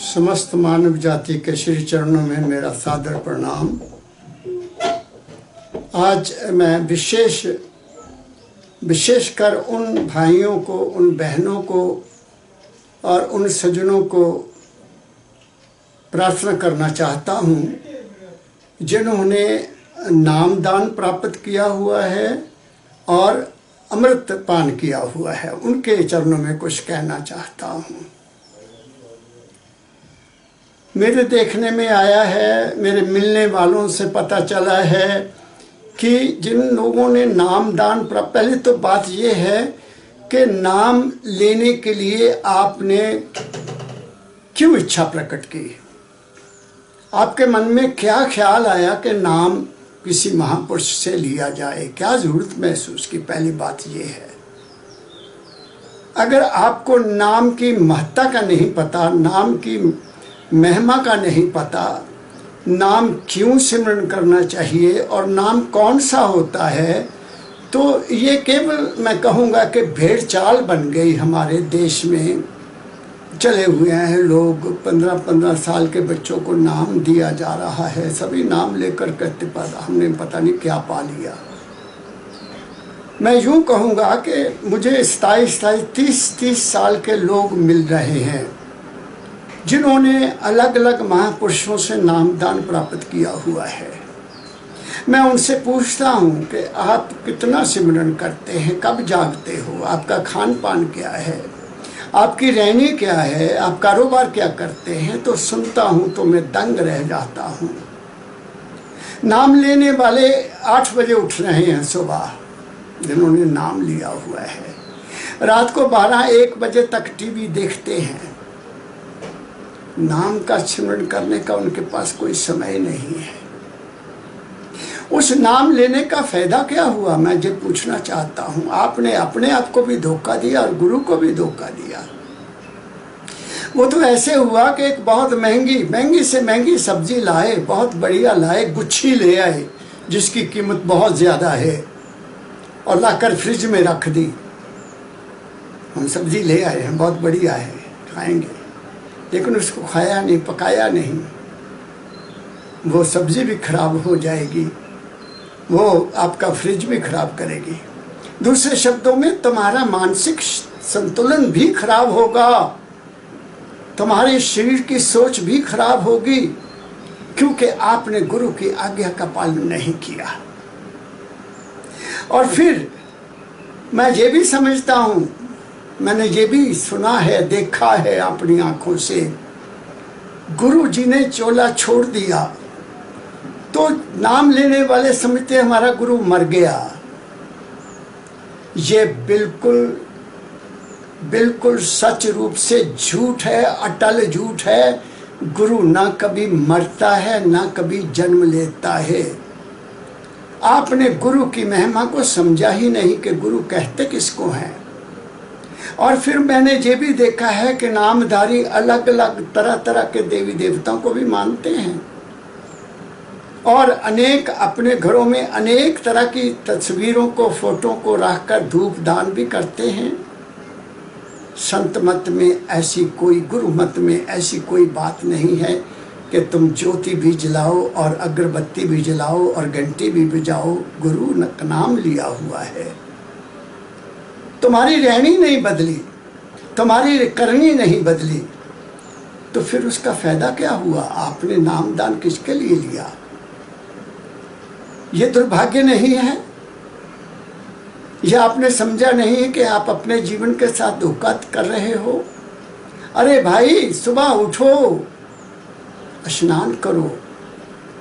समस्त मानव जाति के श्री चरणों में मेरा सादर प्रणाम। आज मैं विशेषकर उन भाइयों को, उन बहनों को और उन सज्जनों को प्रार्थना करना चाहता हूँ जिन्होंने नामदान प्राप्त किया हुआ है और अमृत पान किया हुआ है। उनके चरणों में कुछ कहना चाहता हूँ। मेरे देखने में आया है, मेरे मिलने वालों से पता चला है कि जिन लोगों ने नामदान प्राप्त, पहले तो बात ये है कि नाम लेने के लिए आपने क्यों इच्छा प्रकट की, आपके मन में क्या ख्याल आया कि नाम किसी महापुरुष से लिया जाए, क्या जरूरत महसूस की। पहली बात ये है, अगर आपको नाम की महत्ता का नहीं पता, नाम की महिमा का नहीं पता, नाम क्यों सिमरन करना चाहिए और नाम कौन सा होता है, तो ये केवल मैं कहूँगा कि भेड़ चाल बन गई। हमारे देश में चले हुए हैं लोग, 15-15 साल के बच्चों को नाम दिया जा रहा है। सभी नाम लेकर कहते पर हमने पता नहीं क्या पा लिया। मैं यूँ कहूँगा कि मुझे 27-30 साल के लोग मिल रहे हैं जिन्होंने अलग अलग महापुरुषों से नामदान प्राप्त किया हुआ है। मैं उनसे पूछता हूँ कि आप कितना सिमरन करते हैं, कब जागते हो, आपका खान पान क्या है, आपकी रहनी क्या है, आप कारोबार क्या करते हैं। तो सुनता हूँ तो मैं दंग रह जाता हूँ। नाम लेने वाले 8 बजे उठ रहे हैं सुबह, जिन्होंने नाम लिया हुआ है। रात को 12-1 बजे तक टीवी देखते हैं। नाम का स्मरण करने का उनके पास कोई समय नहीं है। उस नाम लेने का फायदा क्या हुआ, मैं ये पूछना चाहता हूँ। आपने अपने आप को भी धोखा दिया और गुरु को भी धोखा दिया। वो तो ऐसे हुआ कि एक बहुत महंगी से महंगी सब्जी लाए, बहुत बढ़िया लाए, गुच्छी ले आए जिसकी कीमत बहुत ज़्यादा है और लाकर फ्रिज में रख दी। हम सब्जी ले आए हैं, बहुत बढ़िया है, खाएंगे, लेकिन उसको खाया नहीं, पकाया नहीं, वो सब्जी भी खराब हो जाएगी, वो आपका फ्रिज भी खराब करेगी। दूसरे शब्दों में तुम्हारा मानसिक संतुलन भी खराब होगा, तुम्हारे शरीर की सोच भी खराब होगी, क्योंकि आपने गुरु की आज्ञा का पालन नहीं किया। और फिर मैं ये भी समझता हूँ, मैंने ये भी सुना है, देखा है अपनी आंखों से, गुरु जी ने चोला छोड़ दिया तो नाम लेने वाले समझते हमारा गुरु मर गया। ये बिल्कुल सच रूप से झूठ है, अटल झूठ है। गुरु ना कभी मरता है, ना कभी जन्म लेता है। आपने गुरु की महिमा को समझा ही नहीं कि गुरु कहते किसको हैं। और फिर मैंने ये भी देखा है कि नामधारी अलग अलग तरह के देवी देवताओं को भी मानते हैं और अनेक अपने घरों में अनेक तरह की तस्वीरों को, फोटो को रखकर धूप दान भी करते हैं। संत मत में ऐसी कोई, गुरु मत में ऐसी कोई बात नहीं है कि तुम ज्योति भी जलाओ और अगरबत्ती भी जलाओ और घंटी भी बजाओ। गुरु का नाम लिया हुआ है, तुम्हारी रहनी नहीं बदली, तुम्हारी करनी नहीं बदली, तो फिर उसका फायदा क्या हुआ। आपने नामदान किसके लिए लिया। ये दुर्भाग्य नहीं है, यह आपने समझा नहीं है कि आप अपने जीवन के साथ धोखा कर रहे हो। अरे भाई, सुबह उठो, स्नान करो,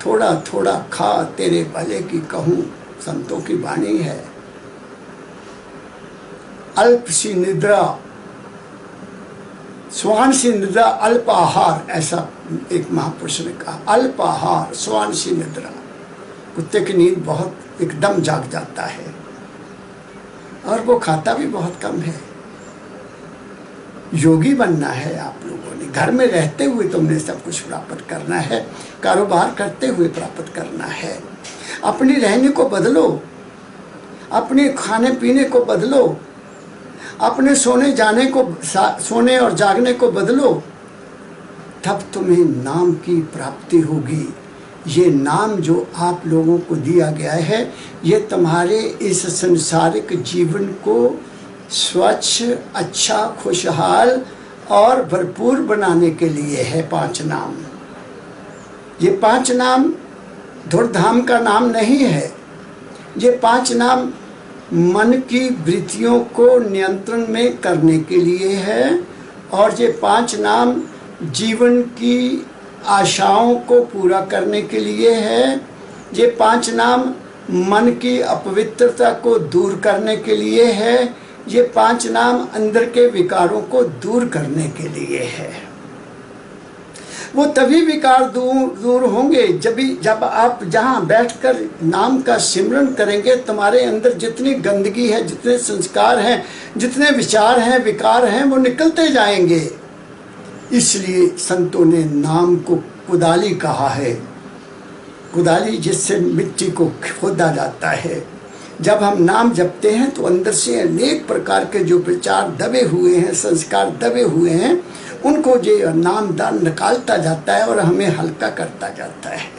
थोड़ा थोड़ा खा, तेरे भले की कहूँ, संतों की वाणी है। अल्प सी निद्रा, स्वान सी निद्रा, अल्प आहार, ऐसा एक महापुरुष ने कहा। अल्प आहार, स्वान सी निद्रा। कुत्ते की नींद बहुत एकदम जाग जाता है और वो खाता भी बहुत कम है। योगी बनना है आप लोगों ने, घर में रहते हुए तुमने सब कुछ प्राप्त करना है, कारोबार करते हुए प्राप्त करना है। अपनी रहने को बदलो, अपने खाने पीने को बदलो, अपने सोने और जागने को बदलो। तब तुम्हें नाम की प्राप्ति होगी। ये नाम जो आप लोगों को दिया गया है, ये तुम्हारे इस संसारिक जीवन को स्वच्छ, अच्छा, खुशहाल और भरपूर बनाने के लिए है। 5 नाम, ये 5 नाम धुरधाम का नाम नहीं है। ये 5 नाम मन की वृत्तियों को नियंत्रण में करने के लिए है, और ये 5 नाम जीवन की आशाओं को पूरा करने के लिए है। ये 5 नाम मन की अपवित्रता को दूर करने के लिए है। ये 5 नाम अंदर के विकारों को दूर करने के लिए है। वो तभी विकार दूर होंगे जब आप जहाँ बैठकर नाम का सिमरन करेंगे, तुम्हारे अंदर जितनी गंदगी है, जितने संस्कार हैं, जितने विचार हैं, विकार हैं, वो निकलते जाएंगे। इसलिए संतों ने नाम को कुदाली कहा है। कुदाली जिससे मिट्टी को खोदा जाता है। जब हम नाम जपते हैं तो अंदर से अनेक प्रकार के जो विचार दबे हुए हैं, संस्कार दबे हुए हैं, उनको जो नामदान निकालता जाता है और हमें हल्का करता जाता है।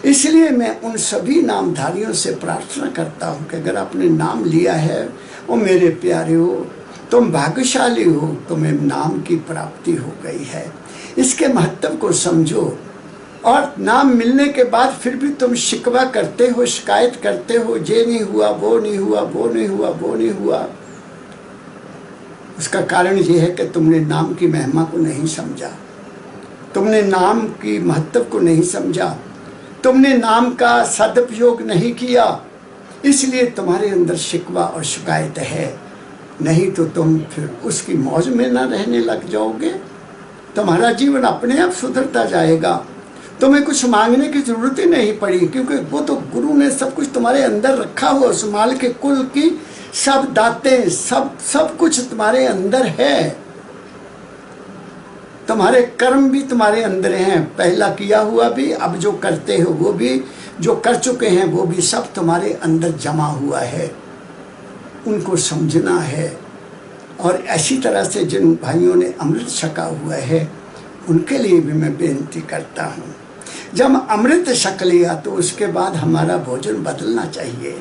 इसलिए मैं उन सभी नामधारियों से प्रार्थना करता हूँ कि अगर आपने नाम लिया है, वो मेरे प्यारे हो, तुम भाग्यशाली हो, तुम्हें नाम की प्राप्ति हो गई है। इसके महत्व को समझो। और नाम मिलने के बाद फिर भी तुम शिकवा करते हो, शिकायत करते हो, ये नहीं हुआ, वो नहीं हुआ, वो नहीं हुआ, वो नहीं हुआ, उसका कारण ये है कि तुमने नाम की महिमा को नहीं समझा, तुमने नाम की महत्व को नहीं समझा, तुमने नाम का सदुपयोग नहीं किया, इसलिए तुम्हारे अंदर शिकवा और शिकायत है। नहीं तो तुम फिर उसकी मौज में ना रहने लग जाओगे। तुम्हारा जीवन अपने आप सुधरता जाएगा। तुम्हें कुछ मांगने की जरूरत ही नहीं पड़ी, क्योंकि वो तो गुरु ने सब कुछ तुम्हारे अंदर रखा हुआ। उस माल के कुल की सब दातें, सब कुछ तुम्हारे अंदर है। तुम्हारे कर्म भी तुम्हारे अंदर हैं, पहला किया हुआ भी, अब जो करते हो वो भी, जो कर चुके हैं वो भी, सब तुम्हारे अंदर जमा हुआ है। उनको समझना है। और ऐसी तरह से जिन भाइयों ने अमृत छका हुआ है, उनके लिए भी मैं बेनती करता हूँ, जब अमृत छक लिया तो उसके बाद हमारा भोजन बदलना चाहिए।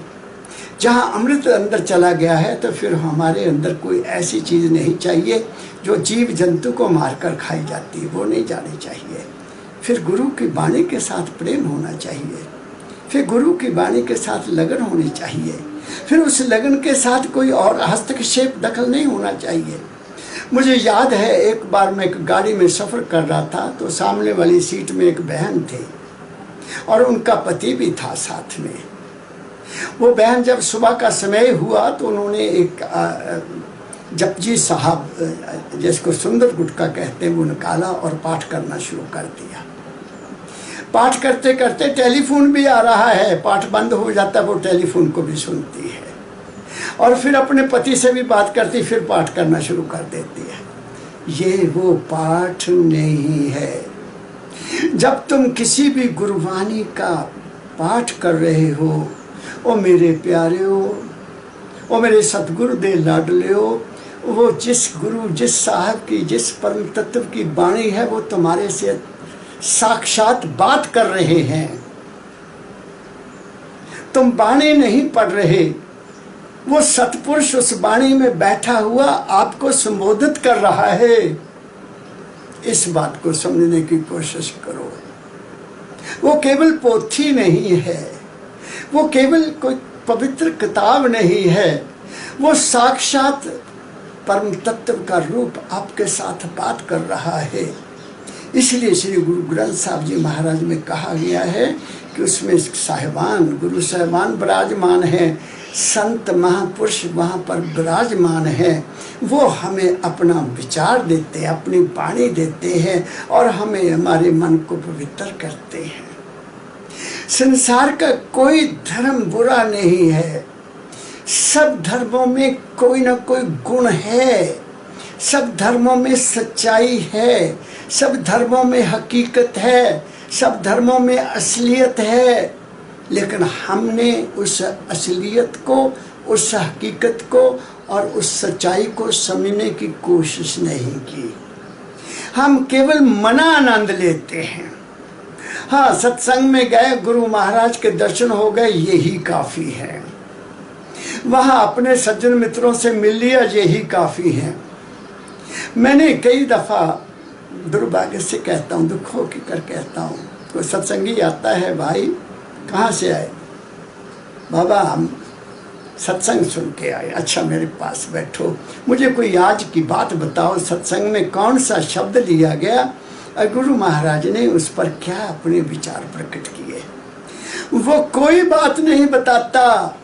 जहाँ अमृत अंदर चला गया है तो फिर हमारे अंदर कोई ऐसी चीज़ नहीं चाहिए जो जीव जंतु को मारकर खाई जाती है, वो नहीं जानी चाहिए। फिर गुरु की वाणी के साथ प्रेम होना चाहिए, फिर गुरु की वाणी के साथ लगन होनी चाहिए, फिर उस लगन के साथ कोई और हस्तक्षेप दखल नहीं होना चाहिए। मुझे याद है एक बार मैं एक गाड़ी में सफ़र कर रहा था, तो सामने वाली सीट में एक बहन थी और उनका पति भी था साथ में। वो बहन जब सुबह का समय हुआ तो उन्होंने एक जपजी साहब, जिसको सुंदर गुटका कहते हैं, वो निकाला और पाठ करना शुरू कर दिया। पाठ करते करते टेलीफोन भी आ रहा है, पाठ बंद हो जाता है, वो टेलीफोन को भी सुनती है और फिर अपने पति से भी बात करती, फिर पाठ करना शुरू कर देती है। ये वो पाठ नहीं है। जब तुम किसी भी गुरुवाणी का पाठ कर रहे हो, ओ मेरे प्यारे हो, ओ मेरे सतगुरु दे लाडले हो, वो जिस गुरु, जिस साहब की, जिस परम तत्व की वाणी है, वो तुम्हारे से साक्षात बात कर रहे हैं। तुम वाणी नहीं पढ़ रहे, वो सतपुरुष उस वाणी में बैठा हुआ आपको संबोधित कर रहा है। इस बात को समझने की कोशिश करो। वो केवल पोथी नहीं है, वो केवल कोई पवित्र किताब नहीं है, वो साक्षात परम तत्व का रूप आपके साथ बात कर रहा है। इसलिए श्री गुरु ग्रंथ साहब जी महाराज में कहा गया है कि उसमें साहिबान, गुरु साहिबान विराजमान हैं, संत महापुरुष वहाँ पर विराजमान हैं। वो हमें अपना विचार देते हैं, अपनी वाणी देते हैं और हमें, हमारे मन को पवित्र करते हैं। संसार का कोई धर्म बुरा नहीं है, सब धर्मों में कोई ना कोई गुण है, सब धर्मों में सच्चाई है, सब धर्मों में हकीकत है, सब धर्मों में असलियत है। लेकिन हमने उस असलियत को, उस हकीकत को और उस सच्चाई को समझने की कोशिश नहीं की। हम केवल मना आनंद लेते हैं। हाँ, सत्संग में गए, गुरु महाराज के दर्शन हो गए, यही काफ़ी है। वहाँ अपने सज्जन मित्रों से मिल लिया, यही काफ़ी है। मैंने कई दफ़ा दुर्भाग्य से कहता हूँ, दुखों की कर कहता हूँ, कोई सत्संगी आता है, भाई कहाँ से आए? बाबा हम सत्संग सुन के आए। अच्छा मेरे पास बैठो, मुझे कोई आज की बात बताओ, सत्संग में कौन सा शब्द लिया गया और गुरु महाराज ने उस पर क्या अपने विचार प्रकट किए। वो कोई बात नहीं बताता,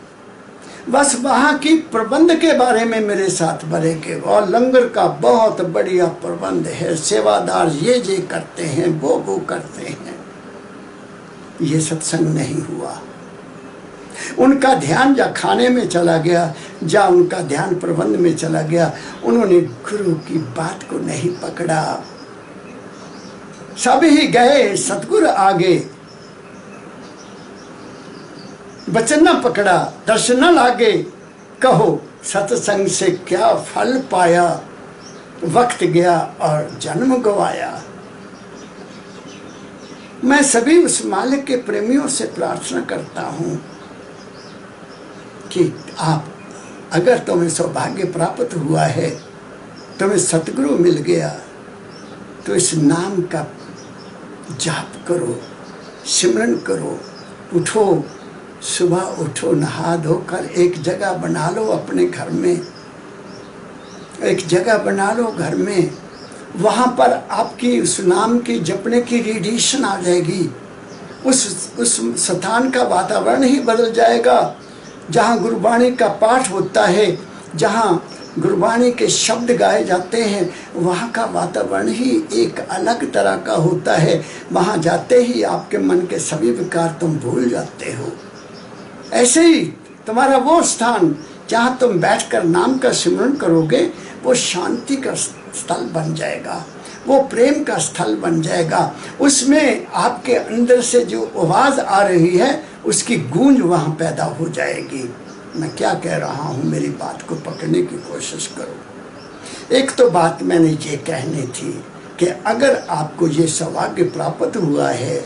बस वहाँ की प्रबंध के बारे में मेरे साथ भरे के, और लंगर का बहुत बढ़िया प्रबंध है, सेवादार ये करते हैं, वो करते हैं। ये सत्संग नहीं हुआ। उनका ध्यान जा खाने में चला गया, जा उनका ध्यान प्रबंध में चला गया। उन्होंने गुरु की बात को नहीं पकड़ा। सब ही गए, सतगुरु आगे, वचन न पकड़ा, दर्शन न लागे, कहो सत्संग से क्या फल पाया, वक्त गया और जन्म गवाया। मैं सभी उस मालिक के प्रेमियों से प्रार्थना करता हूँ कि आप, अगर तुम्हें सौभाग्य प्राप्त हुआ है, तुम्हें सतगुरु मिल गया, तो इस नाम का जाप करो, सिमरन करो। उठो, सुबह उठो, नहा धोकर एक जगह बना लो अपने घर में, एक जगह बना लो घर में। वहाँ पर आपकी उस नाम की जपने की रेडिएशन आ जाएगी। उस स्थान का वातावरण ही बदल जाएगा। जहाँ गुरबाणी का पाठ होता है, जहाँ गुरबाणी के शब्द गाए जाते हैं, वहाँ का वातावरण ही एक अलग तरह का होता है। वहाँ जाते ही आपके मन के सभी विकार तुम भूल जाते हो। ऐसे ही तुम्हारा वो स्थान जहाँ तुम बैठकर नाम का सिमरन करोगे, वो शांति का स्थल बन जाएगा, वो प्रेम का स्थल बन जाएगा। उसमें आपके अंदर से जो आवाज़ आ रही है, उसकी गूंज वहाँ पैदा हो जाएगी। मैं क्या कह रहा हूँ, मेरी बात को पकड़ने की कोशिश करो। एक तो बात मैंने ये कहनी थी कि अगर आपको ये सौभाग्य प्राप्त हुआ है,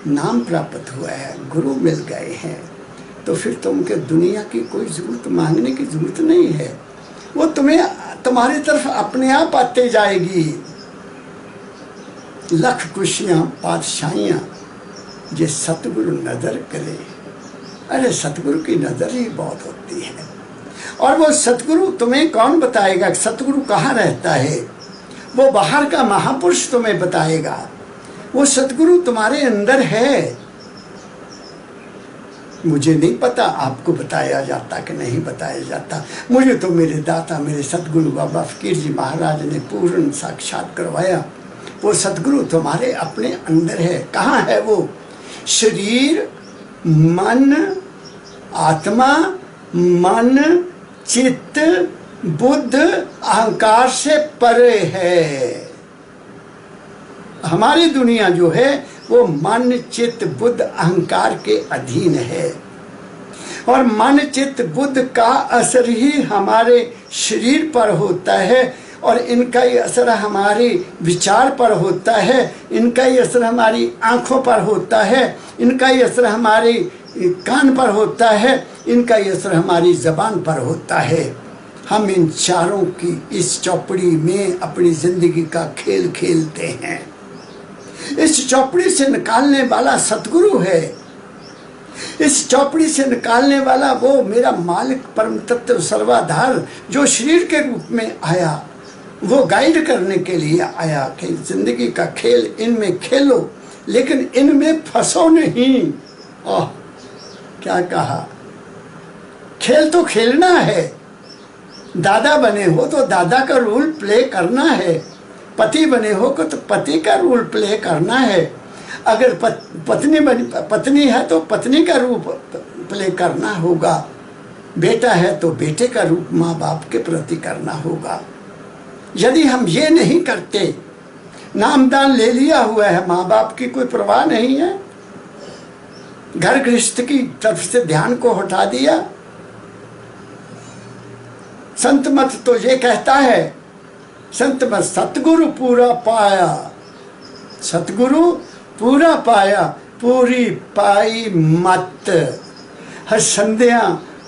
नाम प्राप्त हुआ है, गुरु मिल गए हैं, तो फिर तुमके दुनिया की कोई ज़रूरत मांगने की ज़रूरत नहीं है। वो तुम्हारी तरफ अपने आप आते जाएगी। लख खुशियाँ पातशाहियाँ जे सतगुरु नज़र करे। अरे सतगुरु की नज़र ही बहुत होती है। और वो सतगुरु तुम्हें कौन बताएगा? सतगुरु कहाँ रहता है? वो बाहर का महापुरुष तुम्हें बताएगा। वो सतगुरु तुम्हारे अंदर है। मुझे नहीं पता आपको बताया जाता कि नहीं बताया जाता। मुझे तो मेरे दाता, मेरे सतगुरु बाबा फकीर जी महाराज ने पूर्ण साक्षात करवाया। वो सतगुरु तुम्हारे अपने अंदर है। कहाँ है वो? शरीर, मन, आत्मा, मन, चित्त, बुद्ध, अहंकार से परे है। हमारी दुनिया जो है वो मन, चित्त, बुद्ध, अहंकार के अधीन है। और मन, चित्त, बुद्ध का असर ही हमारे शरीर पर होता है, और इनका ही असर हमारे विचार पर होता है, इनका ही असर हमारी आँखों पर होता है, इनका ही असर हमारे कान पर होता है, इनका ही असर हमारी ज़बान पर होता है। हम इन चारों की इस चौपड़ी में अपनी ज़िंदगी का खेल खेलते हैं। इस चौपड़ी से निकालने वाला सतगुरु है। इस चौपड़ी से निकालने वाला वो मेरा मालिक परम तत्व सर्वाधार जो शरीर के रूप में आया, वो गाइड करने के लिए आया कि जिंदगी का खेल इनमें खेलो, लेकिन इनमें फंसो नहीं। ओह क्या कहा, खेल तो खेलना है। दादा बने हो तो दादा का रोल प्ले करना है, पति बने हो तो पति का रोल प्ले करना है, अगर पत्नी है तो पत्नी का रूप प्ले करना होगा, बेटा है तो बेटे का रूप माँ बाप के प्रति करना होगा। यदि हम ये नहीं करते, नामदान ले लिया हुआ है, माँ बाप की कोई परवाह नहीं है, घर गृहस्थ की तरफ से ध्यान को हटा दिया। संत मत तो ये कहता है, संत में सतगुरु पूरा पाया, सतगुरु पूरा पाया, पूरी पाई मत, हर संध्या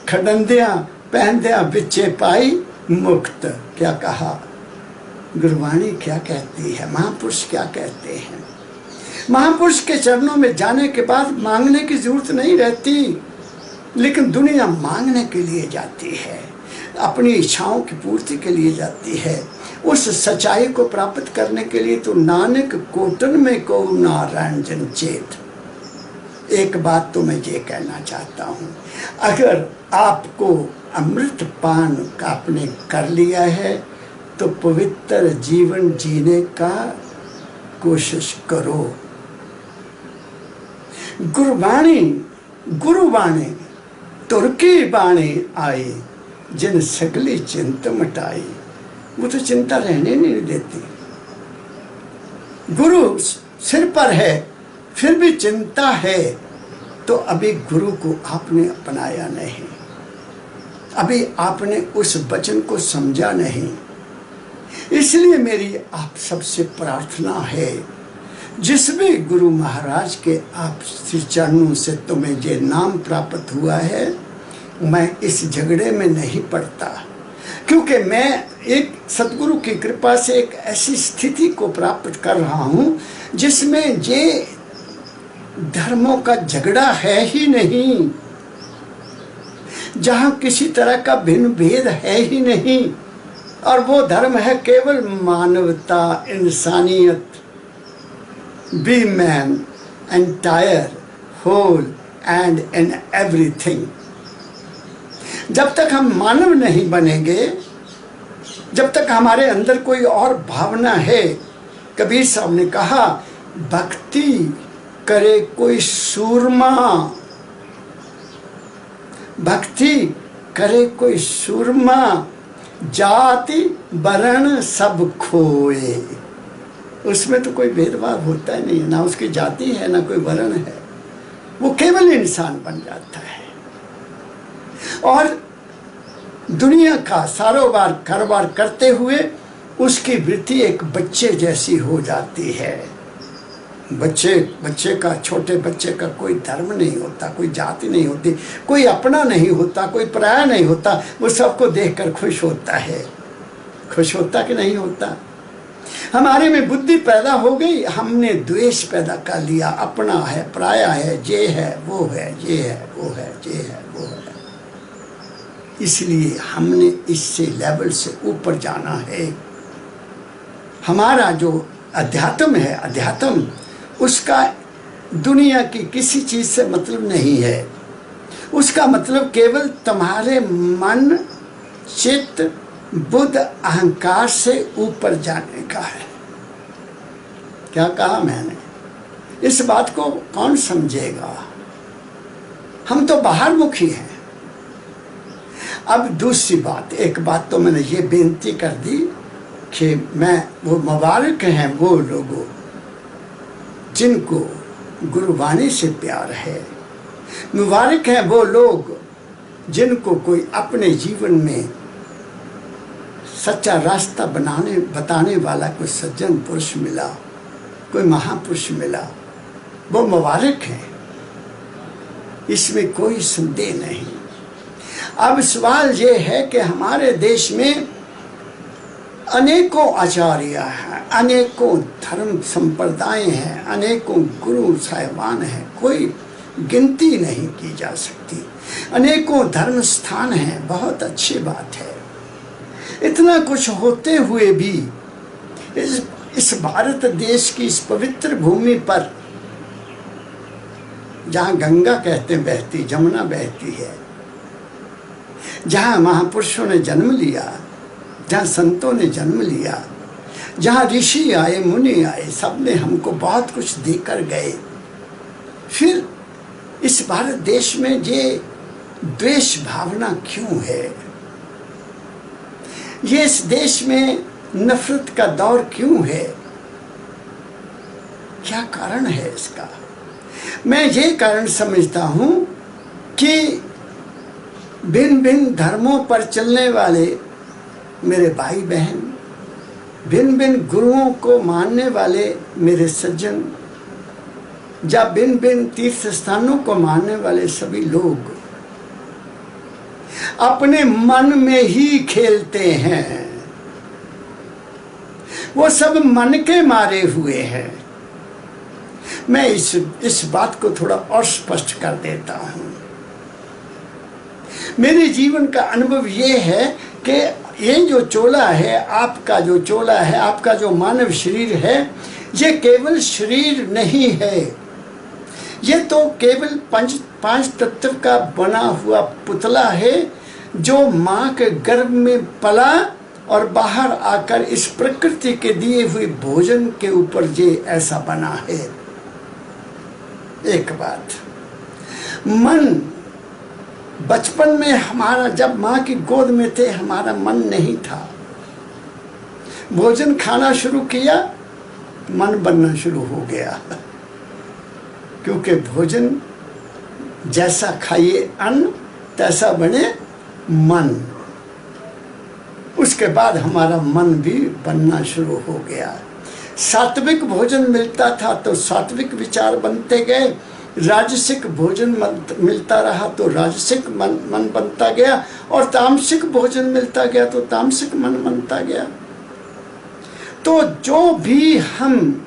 खडंदिया पहनदिया बिचे पाई मुक्त। क्या कहा गुरबाणी, क्या कहती है, महापुरुष क्या कहते हैं। महापुरुष के चरणों में जाने के बाद मांगने की जरूरत नहीं रहती, लेकिन दुनिया मांगने के लिए जाती है, अपनी इच्छाओं की पूर्ति के लिए जाती है, उस सच्चाई को प्राप्त करने के लिए। तो नानक कोटन में को नारायण जन चेत। एक बात तो मैं ये कहना चाहता हूँ, अगर आपको अमृत पान का आपने कर लिया है तो पवित्र जीवन जीने का कोशिश करो। गुरबाणी गुरुबाणी तुर्की बाणी आई, जिन सगली चिंता मिटाई। वो तो चिंता रहने नहीं देती। गुरु सिर पर है फिर भी चिंता है, तो अभी गुरु को आपने अपनाया नहीं, अभी आपने उस वचन को समझा नहीं। इसलिए मेरी आप सबसे प्रार्थना है, जिस भी गुरु महाराज के आप श्री चरणों से तुम्हें ये नाम प्राप्त हुआ है, मैं इस झगड़े में नहीं पड़ता, क्योंकि मैं एक सतगुरु की कृपा से एक ऐसी स्थिति को प्राप्त कर रहा हूँ जिसमें ये धर्मों का झगड़ा है ही नहीं, जहाँ किसी तरह का भिन्न भेद है ही नहीं, और वो धर्म है केवल मानवता, इंसानियत। Be man entire whole and in everything. जब तक हम मानव नहीं बनेंगे, जब तक हमारे अंदर कोई और भावना है, कबीर साहब ने कहा भक्ति करे कोई सूरमा, भक्ति करे कोई सूरमा, जाति वर्ण सब खोए। उसमें तो कोई भेदभाव होता ही नहीं, ना उसकी जाति है ना कोई वर्ण है, वो केवल इंसान बन जाता है और दुनिया का सारोबार कारोबार करते हुए उसकी वृत्ति एक बच्चे जैसी हो जाती है। बच्चे का, छोटे बच्चे का कोई धर्म नहीं होता, कोई जाति नहीं होती, कोई अपना नहीं होता, कोई पराया नहीं होता, वो सबको देखकर खुश होता है। खुश होता कि नहीं होता? हमारे में बुद्धि पैदा हो गई, हमने द्वेष पैदा कर लिया, अपना है पराया है, ये है वो है, ये है वो है, ये है वो है। इसलिए हमने इससे लेवल से ऊपर जाना है। हमारा जो अध्यात्म है, अध्यात्म उसका दुनिया की किसी चीज से मतलब नहीं है। उसका मतलब केवल तुम्हारे मन, चित्त, बुद्ध, अहंकार से ऊपर जाने का है। क्या कहा मैंने? इस बात को कौन समझेगा? हम तो बाहर मुखी हैं। अब दूसरी बात, एक बात तो मैंने ये बेनती कर दी कि मैं वो मुबारक हैं वो लोगों जिनको गुरुवाणी से प्यार है, मुबारक हैं वो लोग जिनको कोई अपने जीवन में सच्चा रास्ता बताने वाला कोई सज्जन पुरुष मिला, कोई महापुरुष मिला, वो मुबारक हैं, इसमें कोई संदेह नहीं। अब सवाल ये है कि हमारे देश में अनेकों आचार्य हैं, अनेकों धर्म संप्रदाय हैं, अनेकों गुरु साहिबान हैं, कोई गिनती नहीं की जा सकती, अनेकों धर्म स्थान हैं, बहुत अच्छी बात है। इतना कुछ होते हुए भी इस भारत देश की इस पवित्र भूमि पर, जहाँ गंगा कहते हैं बहती, जमुना बहती है, जहाँ महापुरुषों ने जन्म लिया, जहाँ संतों ने जन्म लिया, जहाँ ऋषि आए, मुनि आए, सब ने हमको बहुत कुछ देकर गए, फिर इस भारत देश में ये द्वेष भावना क्यों है? ये इस देश में नफरत का दौर क्यों है? क्या कारण है इसका? मैं ये कारण समझता हूँ कि भिन्न भिन्न धर्मों पर चलने वाले मेरे भाई बहन भिन्न भिन्न गुरुओं को मानने वाले मेरे सज्जन, या भिन्न भिन्न तीर्थ स्थानों को मानने वाले सभी लोग अपने मन में ही खेलते हैं। वो सब मन के मारे हुए हैं। मैं इस बात को थोड़ा और स्पष्ट कर देता हूं। मेरे जीवन का अनुभव ये है कि ये जो चोला है, आपका जो चोला है, आपका जो मानव शरीर है, ये केवल शरीर नहीं है। ये तो केवल पांच तत्व का बना हुआ पुतला है जो माँ के गर्भ में पला और बाहर आकर इस प्रकृति के दिए हुए भोजन के ऊपर ये ऐसा बना है। एक बात, मन बचपन में हमारा, जब माँ की गोद में थे, हमारा मन नहीं था। भोजन खाना शुरू किया, मन बनना शुरू हो गया, क्योंकि भोजन जैसा खाइए अन्न तैसा बने मन। उसके बाद हमारा मन भी बनना शुरू हो गया। सात्विक भोजन मिलता था तो सात्विक विचार बनते गए, राजसिक भोजन मिलता रहा तो राजसिक मन बनता गया, और तामसिक भोजन मिलता गया तो तामसिक मन बनता गया। तो जो भी हम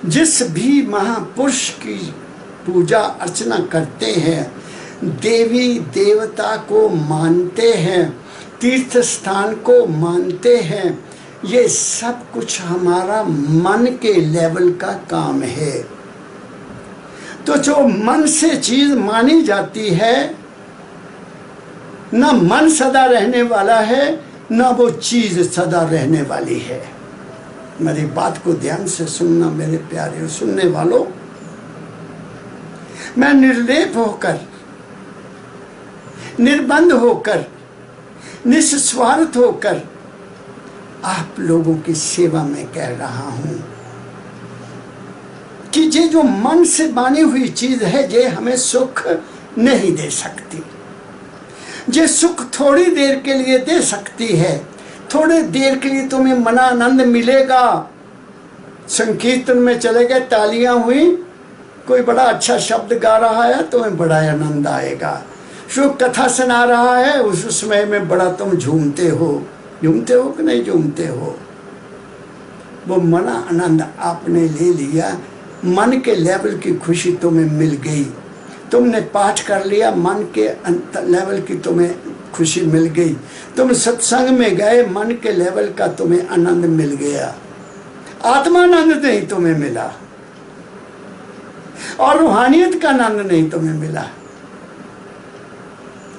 जिस भी महापुरुष की पूजा अर्चना करते हैं, देवी देवता को मानते हैं, तीर्थ स्थान को मानते हैं, ये सब कुछ हमारा मन के लेवल का काम है। तो जो मन से चीज मानी जाती है, ना मन सदा रहने वाला है, ना वो चीज सदा रहने वाली है। मेरी बात को ध्यान से सुनना मेरे प्यारे सुनने वालों। मैं निर्लेप होकर, निर्बंध होकर, निस्वार्थ होकर आप लोगों की सेवा में कह रहा हूं कि ये जो मन से बानी हुई चीज है, ये हमें सुख नहीं दे सकती। ये सुख थोड़ी देर के लिए दे सकती है, थोड़ी देर के लिए तुम्हें मना आनंद मिलेगा। संकीर्तन में चले गए, तालियां हुई, कोई बड़ा अच्छा शब्द गा रहा है, तुम्हें बड़ा आनंद आएगा। शुभ कथा सुना रहा है, उस समय में बड़ा तुम झूमते हो कि नहीं झूमते हो। वो मना आनंद आपने ले लिया, मन के लेवल की खुशी तुम्हें मिल गई। तुमने पाठ कर लिया, मन के लेवल की तुम्हें खुशी मिल गई। तुम सत्संग में गए, मन के लेवल का तुम्हें आनंद मिल गया। आत्मानंद नहीं तुम्हें मिला और रूहानियत का आनंद नहीं तुम्हें मिला।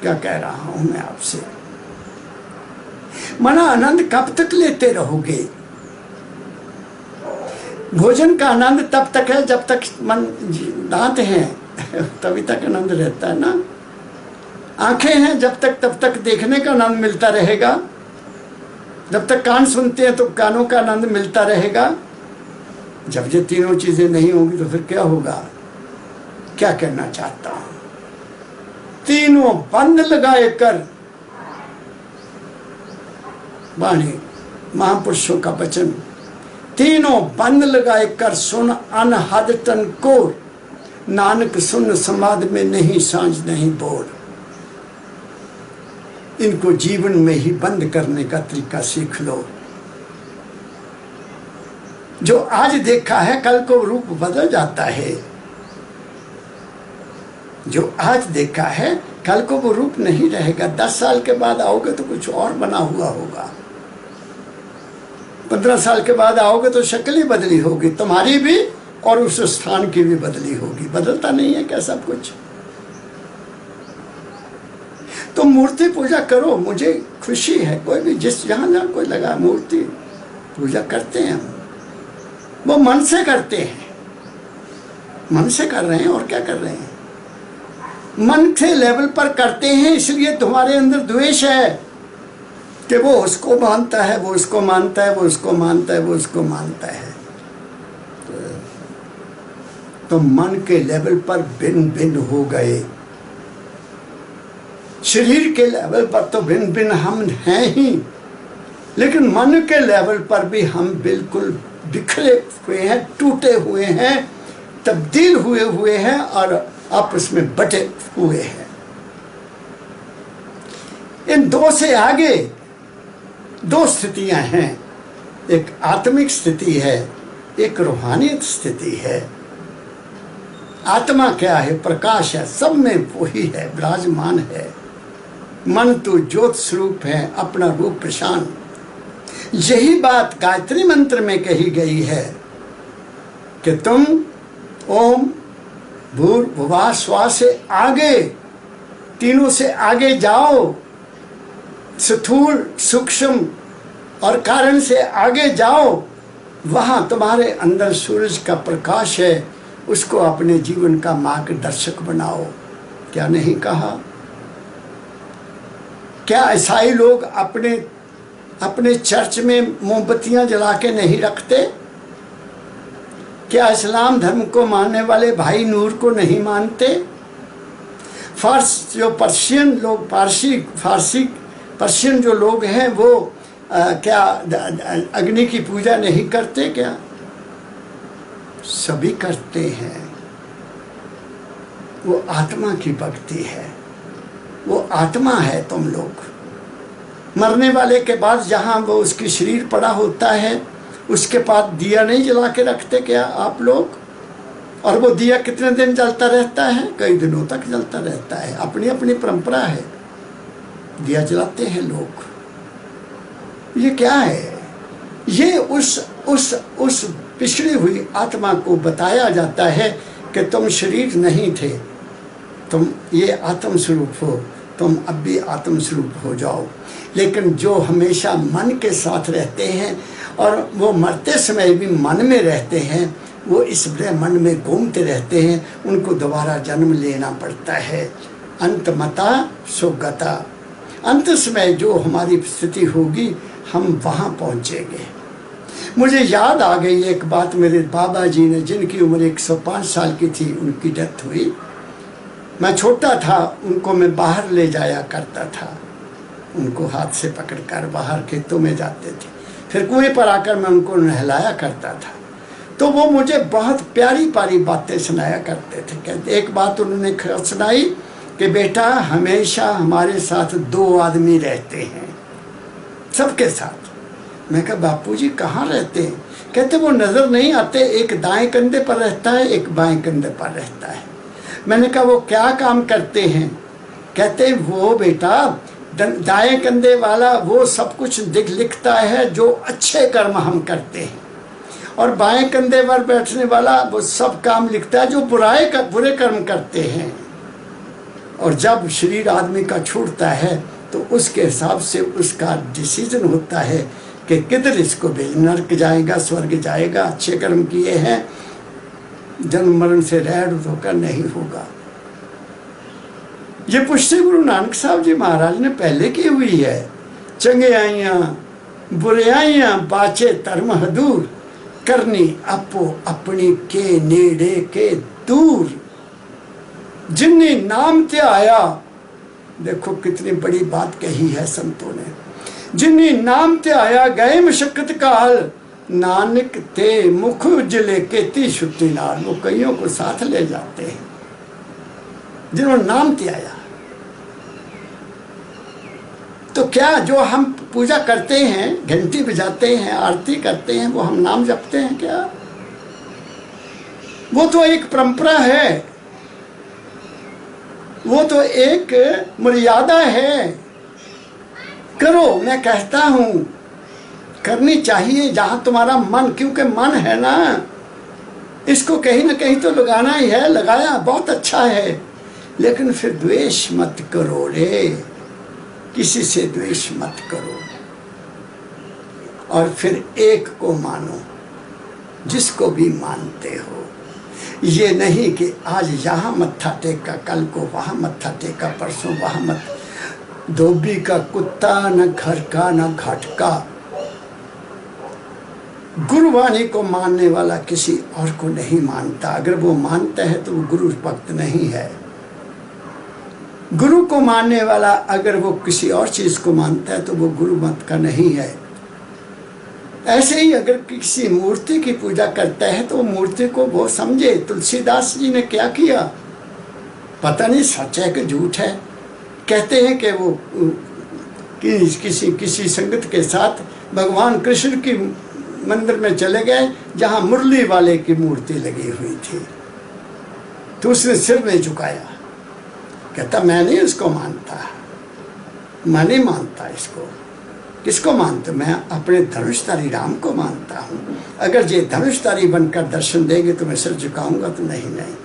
क्या कह रहा हूं मैं आपसे? मना आनंद कब तक लेते रहोगे? भोजन का आनंद तब तक है जब तक मन दांत हैं तभी तक आनंद रहता है ना। आंखें हैं जब तक, तब तक देखने का आनंद मिलता रहेगा। जब तक कान सुनते हैं तो कानों का आनंद मिलता रहेगा। जब ये तीनों चीजें नहीं होंगी तो फिर क्या होगा? क्या कहना चाहता हूं? तीनों बंद लगाए कर, वाणी महापुरुषों का वचन, तीनों बंद लगाए कर सुन अनहद तन को, नानक सुन समाधि में नहीं सांझ नहीं बोल। इनको जीवन में ही बंद करने का तरीका सीख लो। जो आज देखा है कल को रूप बदल जाता है। जो आज देखा है कल को वो रूप नहीं रहेगा। 10 साल के बाद आओगे तो कुछ और बना हुआ होगा। 15 साल के बाद आओगे तो शक्ल ही बदली होगी, तुम्हारी भी और उस स्थान की भी बदली होगी। बदलता नहीं है क्या सब कुछ? तो मूर्ति पूजा करो, मुझे खुशी है। कोई भी जिस जहां कोई लगा मूर्ति पूजा करते हैं, वो मन से करते हैं, मन से कर रहे हैं। और क्या कर रहे हैं? मन के लेवल पर करते हैं। इसलिए तुम्हारे अंदर द्वेष है कि वो उसको मानता है, वो उसको मानता है, वो उसको मानता है, वो उसको मानता है। तो मन के लेवल पर भिन्न भिन्न हो गए। शरीर के लेवल पर तो भिन्न भिन्न हम हैं ही, लेकिन मन के लेवल पर भी हम बिल्कुल बिखरे हुए हैं, टूटे हुए हैं, तब्दील हुए हैं और आपस में बटे हुए हैं। इन दो से आगे दो स्थितियां हैं, एक आत्मिक स्थिति है, एक रूहानियत स्थिति है। आत्मा क्या है? प्रकाश है, सब में वही है, विराजमान है। मन तो ज्योत स्वरूप है, अपना रूप प्रशांत। यही बात गायत्री मंत्र में कही गई है कि तुम ओम भूर्भुवः स्वः से आगे, तीनों से आगे जाओ, स्थूल सूक्ष्म और कारण से आगे जाओ। वहां तुम्हारे अंदर सूरज का प्रकाश है, उसको अपने जीवन का मार्गदर्शक बनाओ। क्या नहीं कहा? क्या ईसाई लोग अपने चर्च में मोमबत्तियां जला के नहीं रखते? क्या इस्लाम धर्म को मानने वाले भाई नूर को नहीं मानते? पर्शियन लोग, पर्शियन जो लोग हैं वो क्या अग्नि की पूजा नहीं करते? क्या सभी करते हैं। वो आत्मा की भक्ति है, वो आत्मा है। तुम लोग मरने वाले के बाद जहाँ वो उसकी शरीर पड़ा होता है, उसके पास दिया नहीं जला के रखते क्या आप लोग? और वो दिया कितने दिन जलता रहता है? कई दिनों तक जलता रहता है। अपनी अपनी परंपरा है, दिया जलाते हैं लोग। ये क्या है? ये उस पिछड़ी हुई आत्मा को बताया जाता है कि तुम शरीर नहीं थे, तुम ये आत्म स्वरूप हो, तुम अब भी आत्म स्वरूप हो जाओ। लेकिन जो हमेशा मन के साथ रहते हैं और वो मरते समय भी मन में रहते हैं, वो इस ब्रह्मांड में घूमते रहते हैं, उनको दोबारा जन्म लेना पड़ता है। अंतमता सुगता, अंत समय जो हमारी स्थिति होगी हम वहाँ पहुँचेंगे। मुझे याद आ गई एक बात, मेरे बाबा जी ने, जिनकी उम्र 105 साल की थी, उनकी डेथ हुई। मैं छोटा था, उनको मैं बाहर ले जाया करता था, उनको हाथ से पकड़कर बाहर खेतों में जाते थे, फिर कुएं पर आकर मैं उनको नहलाया करता था। तो वो मुझे बहुत प्यारी प्यारी बातें सुनाया करते थे। कहते एक बात उन्होंने सुनाई कि बेटा हमेशा हमारे साथ दो आदमी रहते हैं, सबके साथ। मैं कहा बापूजी कहाँ रहते हैं? कहते वो नज़र नहीं आते, एक दाएं कंधे पर रहता है, एक बाएं कंधे पर रहता है। मैंने कहा वो क्या काम करते हैं? कहते वो बेटा दाएं कंधे वाला वो सब कुछ लिखता है जो अच्छे कर्म हम करते हैं, और बाएं कंधे पर बैठने वाला वो सब काम लिखता है जो बुरे कर्म करते हैं। और जब शरीर आदमी का छूटता है तो उसके हिसाब से उसका डिसीजन होता है कि किधर इसको भेजना, नरक जाएगा, स्वर्ग जाएगा, अच्छे कर्म किए हैं, जन्म मरण से रहित होकर नहीं होगा। ये पुष्टि गुरु नानक साहब जी महाराज ने पहले की हुई है। चंगियाइयां बुराइयां बाचे धर्म हदूर, करनी अपो अपनी के नेड़े के दूर। जिन्नी नाम ते आया, देखो कितनी बड़ी बात कही है संतों ने। जिन्नी नाम ते आया गए मशक्कत काल, नानक ते मुख उजले केती छुट्टी नाल। वो कईयों को साथ ले जाते हैं जिन्होंने नाम ते आया। तो क्या जो हम पूजा करते हैं, घंटी बजाते हैं, आरती करते हैं, वो हम नाम जपते हैं क्या? वो तो एक परंपरा है, वो तो एक मर्यादा है। करो, मैं कहता हूं करनी चाहिए जहां तुम्हारा मन, क्योंकि मन है ना, इसको कहीं ना कहीं तो लगाना ही है। लगाया बहुत अच्छा है, लेकिन फिर द्वेष मत करो रे, किसी से द्वेष मत करो। और फिर एक को मानो, जिसको भी मानते हो। ये नहीं कि आज यहाँ मत्था टेका, कल को वहाँ मत्था टेका, परसों वहाँ मत। धोबी का कुत्ता न घर का न घाट का। गुरुवाणी को मानने वाला किसी और को नहीं मानता। अगर वो मानता है तो वो गुरु भक्त नहीं है। गुरु को मानने वाला अगर वो किसी और चीज को मानता है तो वो गुरु मत का नहीं है। ऐसे ही अगर किसी मूर्ति की पूजा करता है तो मूर्ति को वो समझे। तुलसीदास जी ने क्या किया, पता नहीं सच है कि झूठ है, कहते हैं कि वो किसी संगत के साथ भगवान कृष्ण की मंदिर में चले गए जहां मुरली वाले की मूर्ति लगी हुई थी, तो उसने सिर नहीं झुकाया। कहता मैं नहीं उसको मानता, मैं नहीं मानता इसको। किसको मानते? मैं अपने धनुषधारी राम को मानता हूँ। अगर ये धनुषधारी बनकर दर्शन देंगे तो मैं सिर झुकाऊंगा, तो नहीं।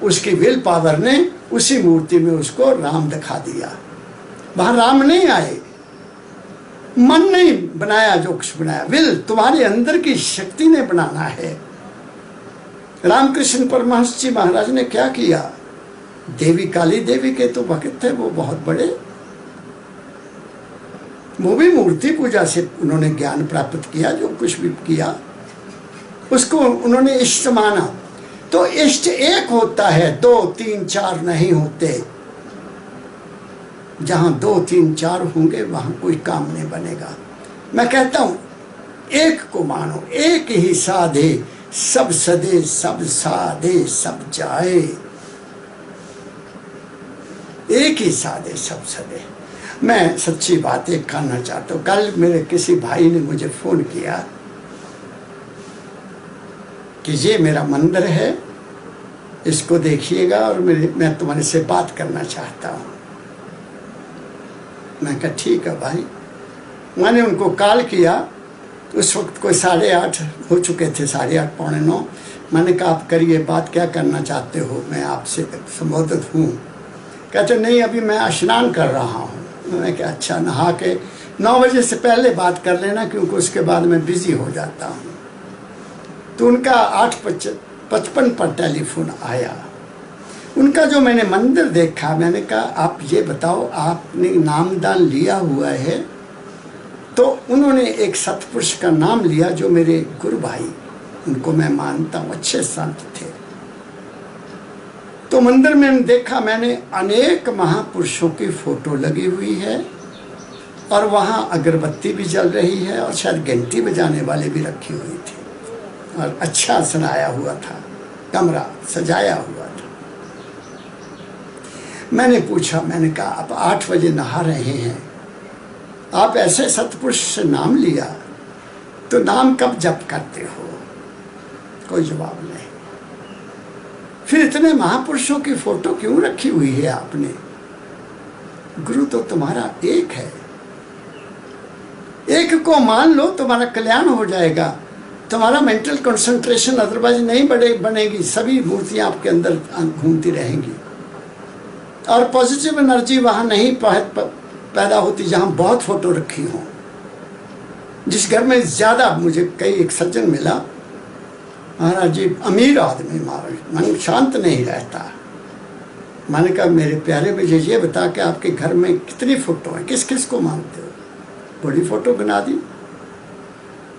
उसकी विल पावर ने उसी मूर्ति में उसको राम दिखा दिया। वहां राम नहीं आए, मन नहीं बनाया जो कुछ बनाया, विल तुम्हारे अंदर की शक्ति ने बनाना है। रामकृष्ण परमहंस जी महाराज ने क्या किया, देवी काली देवी के तो भक्त थे वो बहुत बड़े, वो भी मूर्ति पूजा से उन्होंने ज्ञान प्राप्त किया, जो कुछ भी किया उसको उन्होंने इष्ट माना। तो इष्ट एक होता है, 2 3 4 नहीं होते। जहां 2 3 4 होंगे वहां कोई काम नहीं बनेगा। मैं कहता हूं एक को मानो, एक ही साधे सब सदे, सब साधे सब जाए। एक ही साधे सब सदे। मैं सच्ची बात एक कहना चाहता हूँ। कल मेरे किसी भाई ने मुझे फ़ोन किया कि ये मेरा मंदिर है, इसको देखिएगा और मैं तुम्हारे से बात करना चाहता हूँ। मैं कहा ठीक है भाई। मैंने उनको कॉल किया, उस वक्त कोई 8:30 हो चुके थे, 8:30 पौने 9। मैंने कहा आप करिए बात, क्या करना चाहते हो, मैं आपसे संबोधित हूँ। कहते नहीं अभी मैं स्नान कर रहा हूँ। मैंने कहा अच्छा, नहा के 9 बजे से पहले बात कर लेना, क्योंकि उसके बाद मैं बिजी हो जाता हूँ। तो उनका 8:55 पर टेलीफोन आया। उनका जो मैंने मंदिर देखा, मैंने कहा आप ये बताओ आपने नामदान लिया हुआ है? तो उन्होंने एक सतपुरुष का नाम लिया जो मेरे गुरु भाई, उनको मैं मानता हूँ, अच्छे संत थे। तो मंदिर में देखा मैंने अनेक महापुरुषों की फोटो लगी हुई है और वहाँ अगरबत्ती भी जल रही है और शायद घंटी बजाने वाले भी रखी हुई थी और अच्छा सजाया हुआ था, कमरा सजाया हुआ था। मैंने पूछा, मैंने कहा आप 8 बजे नहा रहे हैं, आप ऐसे सतपुरुष से नाम लिया तो नाम कब जप करते हो? कोई जवाब नहीं। फिर इतने महापुरुषों की फोटो क्यों रखी हुई है आपने? गुरु तो तुम्हारा एक है, एक को मान लो, तुम्हारा कल्याण हो जाएगा। तुम्हारा मेंटल कंसंट्रेशन अदरवाइज नहीं बनेगी, सभी मूर्तियां आपके अंदर घूमती रहेंगी और पॉजिटिव एनर्जी वहां नहीं पैदा होती जहां बहुत फोटो रखी हो। जिस घर में ज्यादा, मुझे कई एक सज्जन मिला, महाराज जी अमीर आदमी, महाराज मन शांत नहीं रहता। मैंने कहा मेरे प्यारे मुझे ये बता के आपके घर में कितनी फोटो है, किस किस को मानते हो? बड़ी फोटो बना दी।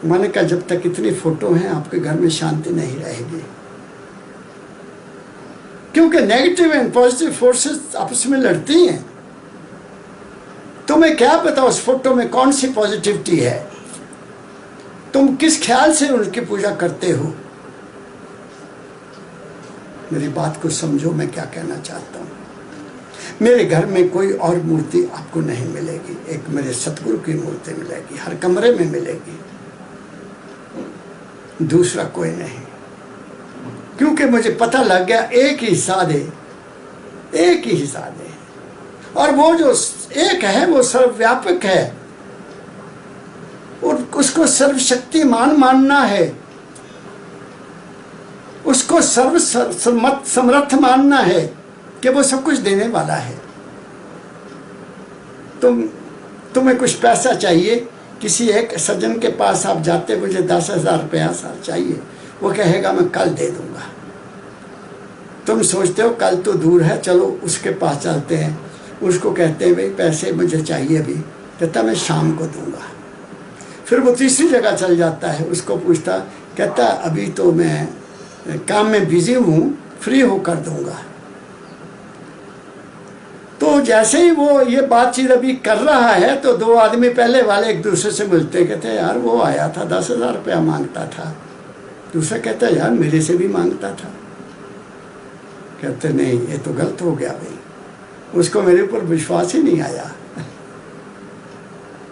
मैंने कहा जब तक इतनी फोटो हैं आपके घर में शांति नहीं रहेगी, क्योंकि नेगेटिव एंड पॉजिटिव फोर्सेस आपस में लड़ती हैं। तुम्हें क्या पता उस फोटो में कौन सी पॉजिटिविटी है? तुम किस ख्याल से उनकी पूजा करते हो? मेरी बात को समझो, मैं क्या कहना चाहता हूँ। मेरे घर में कोई और मूर्ति आपको नहीं मिलेगी, एक मेरे सतगुरु की मूर्ति मिलेगी, हर कमरे में मिलेगी, दूसरा कोई नहीं। क्योंकि मुझे पता लग गया एक ही साधे, एक ही साधे, और वो जो एक है वो सर्वव्यापक है और उसको सर्वशक्तिमान मानना है, उसको समर्थ मानना है कि वो सब कुछ देने वाला है। तुम्हें कुछ पैसा चाहिए, किसी एक सज्जन के पास आप जाते, मुझे 10,000 रुपया चाहिए, वो कहेगा मैं कल दे दूंगा। तुम सोचते हो कल तो दूर है, चलो उसके पास चलते हैं, उसको कहते हैं भाई पैसे मुझे चाहिए भी, कहता मैं शाम को दूंगा। फिर वो तीसरी जगह चल जाता है, उसको पूछता, कहता अभी तो मैं काम में बिजी हूँ, फ्री होकर दूंगा। तो जैसे ही वो ये बातचीत अभी कर रहा है तो दो आदमी पहले वाले एक दूसरे से मिलते, कहते यार वो आया था 10,000 रुपया मांगता था। दूसरा कहता यार मेरे से भी मांगता था। कहते नहीं ये तो गलत हो गया भाई, उसको मेरे ऊपर विश्वास ही नहीं आया,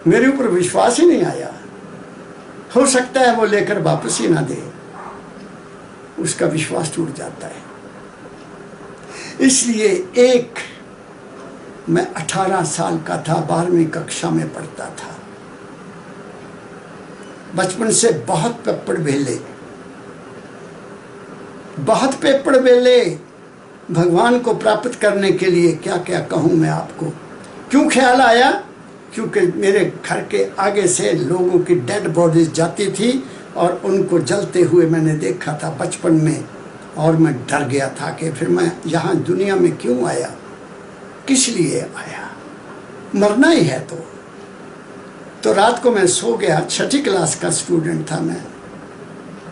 मेरे ऊपर विश्वास ही नहीं आया। हो सकता है वो लेकर वापस ही ना दे, उसका विश्वास टूट जाता है। इसलिए मैं 18 साल का था, 12वीं कक्षा में पढ़ता था। बचपन से बहुत पेपर बेले, बहुत पेपर बेले भगवान को प्राप्त करने के लिए। क्या क्या कहूँ मैं आपको। क्यों ख्याल आया? क्योंकि मेरे घर के आगे से लोगों की डेड बॉडीज जाती थी और उनको जलते हुए मैंने देखा था बचपन में, और मैं डर गया था कि फिर मैं यहाँ दुनिया में क्यों आया, किस लिए आया, मरना ही है। तो रात को मैं सो गया। 6ठी क्लास का स्टूडेंट था मैं,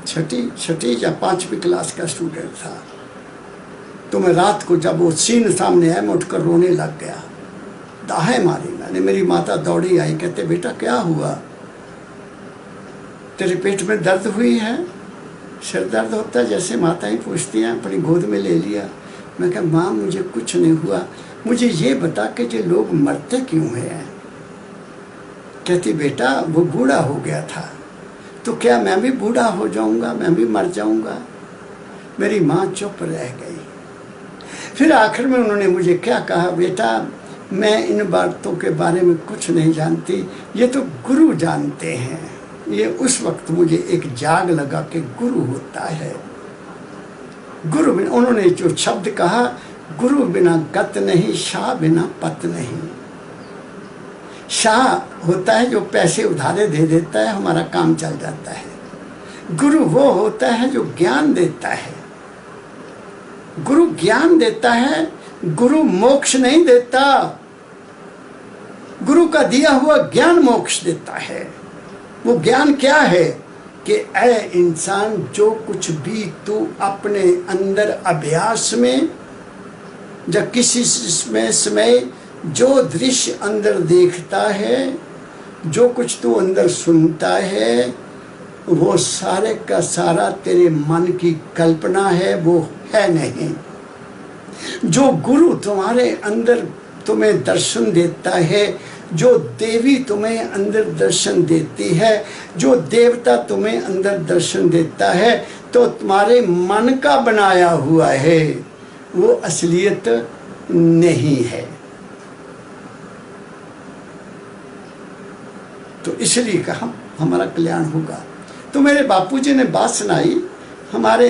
छठी या 5वीं क्लास का स्टूडेंट था। तो मैं रात को जब वो सीन सामने आया मैं उठकर रोने लग गया, दाहे मारी मैंने। मेरी माता दौड़ी आई, कहते बेटा क्या हुआ, तेरे पेट में दर्द हुई है, सिर दर्द होता है जैसे माताएं पूछती हैं। अपनी गोद में ले लिया। मैं कहा माँ मुझे कुछ नहीं हुआ, मुझे ये बता कि ये लोग मरते क्यों हैं। कहती बेटा वो बूढ़ा हो गया था, तो क्या मैं भी बूढ़ा हो जाऊंगा, मैं भी मर जाऊंगा। मेरी माँ चुप रह गई। फिर आखिर में उन्होंने मुझे क्या कहा, बेटा मैं इन बातों के बारे में कुछ नहीं जानती, ये तो गुरु जानते हैं। ये उस वक्त मुझे एक जाग लगा कि गुरु होता है। गुरु बिना, उन्होंने जो शब्द कहा, गुरु बिना गत नहीं, शाह बिना पत नहीं। शाह होता है जो पैसे उधारे दे देता है, हमारा काम चल जाता है। गुरु वो होता है जो ज्ञान देता है। गुरु ज्ञान देता है, गुरु मोक्ष नहीं देता। गुरु का दिया हुआ ज्ञान मोक्ष देता है। वो ज्ञान क्या है कि ऐ इंसान, जो कुछ भी तू अपने अंदर अभ्यास में या किसी समय जो दृश्य अंदर देखता है, जो कुछ तू अंदर सुनता है, वो सारे का सारा तेरे मन की कल्पना है, वो है नहीं। जो गुरु तुम्हारे अंदर तुम्हें दर्शन देता है, जो देवी तुम्हें अंदर दर्शन देती है, जो देवता तुम्हें अंदर दर्शन देता है, तो तुम्हारे मन का बनाया हुआ है, वो असलियत नहीं है। तो इसलिए कहा हमारा कल्याण होगा। तो मेरे बापूजी ने बात सुनाई। हमारे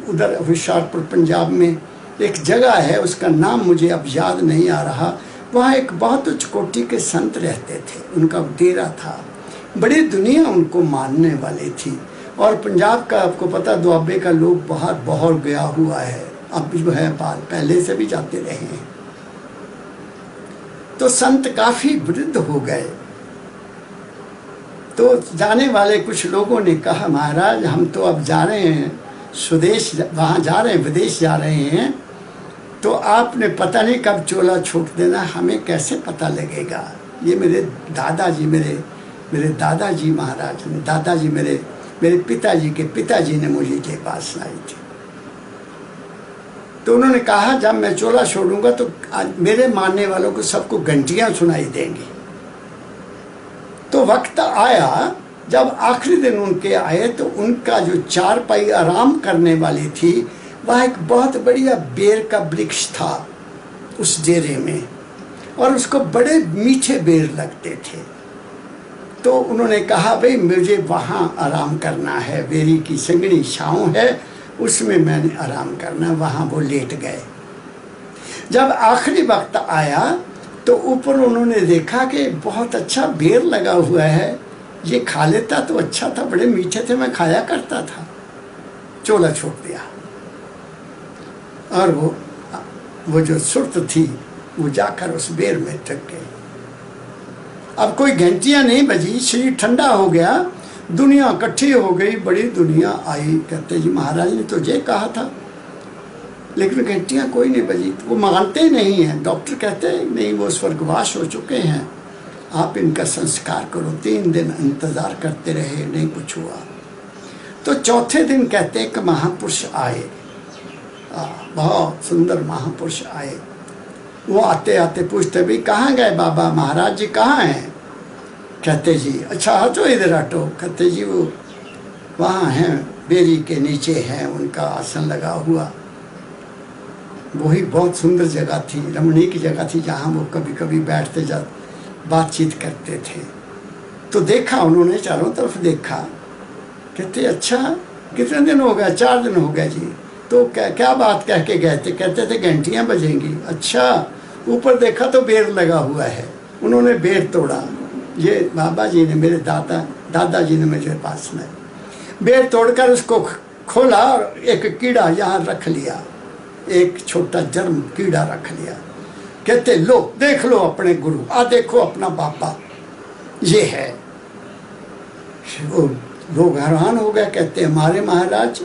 उधर होशियारपुर पंजाब में एक जगह है, उसका नाम मुझे अब याद नहीं आ रहा। वहाँ एक बहुत उच्च कोटि के संत रहते थे, उनका डेरा था। बड़ी दुनिया उनको मानने वाली थी। और पंजाब का आपको पता, दुआबे का लोग बाहर बहुत गया हुआ है, अब जो है पहले से भी जाते रहे हैं। तो संत काफ़ी वृद्ध हो गए। तो जाने वाले कुछ लोगों ने कहा महाराज हम तो अब जा रहे हैं स्वदेश, वहाँ जा रहे हैं, विदेश जा रहे हैं, तो आपने पता नहीं कब चोला छोड़ देना, हमें कैसे पता लगेगा। ये मेरे दादाजी, मेरे दादाजी महाराज ने, दादाजी मेरे पिताजी के पिताजी ने मुझे ये बात सुनाई थी। तो उन्होंने कहा जब मैं चोला छोड़ूंगा तो मेरे मानने वालों को सबको घंटियां सुनाई देंगी। तो वक्त आया जब आखिरी दिन उनके आए, तो उनका जो चारपाई आराम करने वाली थी, वह एक बहुत बढ़िया बेर का वृक्ष था उस डेरे में, और उसको बड़े मीठे बेर लगते थे। तो उन्होंने कहा भाई मुझे वहाँ आराम करना है, बेरी की संगनी छाँव है, उसमें मैंने आराम करना। वहाँ वो लेट गए। जब आखिरी वक्त आया तो ऊपर उन्होंने देखा कि बहुत अच्छा बेर लगा हुआ है, ये खा लेता तो अच्छा था, बड़े मीठे थे, मैं खाया करता था। चोला छोड़ दिया और वो जो सुर्त थी वो जाकर उस बेर में टक गई। अब कोई घंटियां नहीं बजी, शरीर ठंडा हो गया, दुनिया इकट्ठी हो गई, बड़ी दुनिया आई। कहते जी महाराज ने तो ये कहा था लेकिन घंटियाँ कोई नहीं बजी। वो मानते ही नहीं हैं। डॉक्टर कहते हैं नहीं, वो स्वर्गवास हो चुके हैं, आप इनका संस्कार करो। 3 दिन इंतज़ार करते रहे, नहीं कुछ हुआ। तो चौथे दिन कहते हैं कि महापुरुष आए, बहुत सुंदर महापुरुष आए। वो आते आते पूछते भी कहाँ गए बाबा, महाराज जी कहाँ हैं? कहते जी अच्छा हटो, इधर हटो। कहते जी वो वहाँ हैं, बेरी के नीचे हैं, उनका आसन लगा हुआ। वही बहुत सुंदर जगह थी, रमणीक जगह थी, जहाँ वो कभी कभी बैठते जा बातचीत करते थे। तो देखा उन्होंने, चारों तरफ देखा। कहते अच्छा कितने दिन हो गए? 4 दिन हो गए जी। तो क्या बात कह के गए थे? कहते थे घंटियाँ बजेंगी। अच्छा, ऊपर देखा तो बेर लगा हुआ है। उन्होंने बेर तोड़ा। ये बाबा जी ने, मेरे दादाजी ने मेरे पास में बेर तोड़कर उसको खोला और एक कीड़ा यहाँ रख लिया, एक छोटा जर्म कीड़ा रख लिया। कहते लो देख लो अपने गुरु, देखो अपना बाबा ये है। वो लोग हैरान हो गए। कहते हमारे महाराज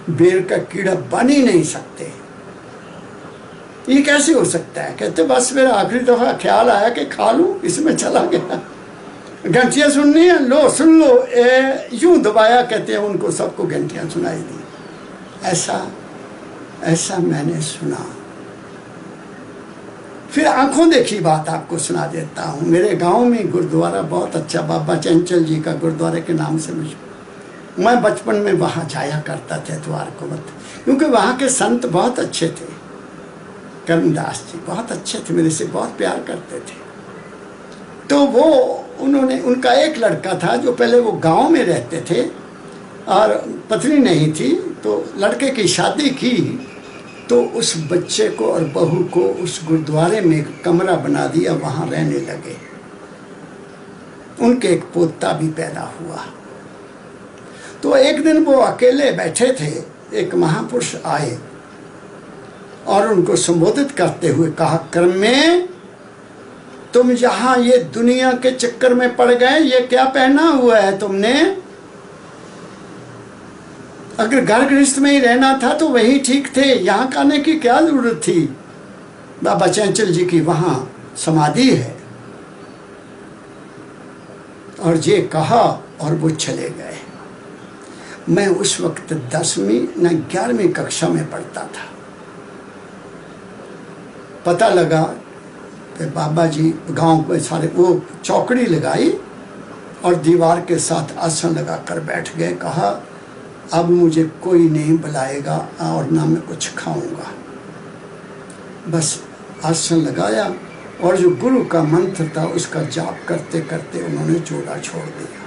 बेर का कीड़ा बन ही नहीं सकते, ये कैसे हो सकता है? कहते बस मेरा आखिरी दफा ख्याल आया कि खा लूं, इसमें चला गया। घंटियां सुननी है, लो सुन लो, यूं दबाया। कहते हैं उनको सबको घंटियां सुनाई दी। ऐसा मैंने सुना। फिर आंखों देखी बात आपको सुना देता हूँ। मेरे गांव में गुरुद्वारा बहुत अच्छा, बाबा चंचल जी का गुरुद्वारे के नाम से मैं बचपन में वहाँ जाया करता था इतवार को मत, क्योंकि वहाँ के संत बहुत अच्छे थे। कर्मदास जी बहुत अच्छे थे, मेरे से बहुत प्यार करते थे। तो वो उनका एक लड़का था जो पहले वो गांव में रहते थे और पत्नी नहीं थी, तो लड़के की शादी की। तो उस बच्चे को और बहू को उस गुरुद्वारे में एक कमरा बना दिया, वहाँ रहने लगे। उनके एक पोता भी पैदा हुआ। तो एक दिन वो अकेले बैठे थे, एक महापुरुष आए और उनको संबोधित करते हुए कहा, कर्म में तुम यहाँ ये दुनिया के चक्कर में पड़ गए, ये क्या पहना हुआ है तुमने? अगर घर गृहस्थ में ही रहना था तो वही ठीक थे, यहाँ आने की क्या जरूरत थी? बाबा चंचल जी की वहाँ समाधि है। और ये कहा और वो चले गए। मैं उस वक्त 10वीं न 11वीं कक्षा में पढ़ता था। पता लगा कि बाबा जी गांव में सारे वो चौकड़ी लगाई और दीवार के साथ आसन लगा कर बैठ गए। कहा अब मुझे कोई नहीं बुलाएगा और ना मैं कुछ खाऊंगा। बस आसन लगाया और जो गुरु का मंत्र था उसका जाप करते करते उन्होंने जोड़ा छोड़ दिया।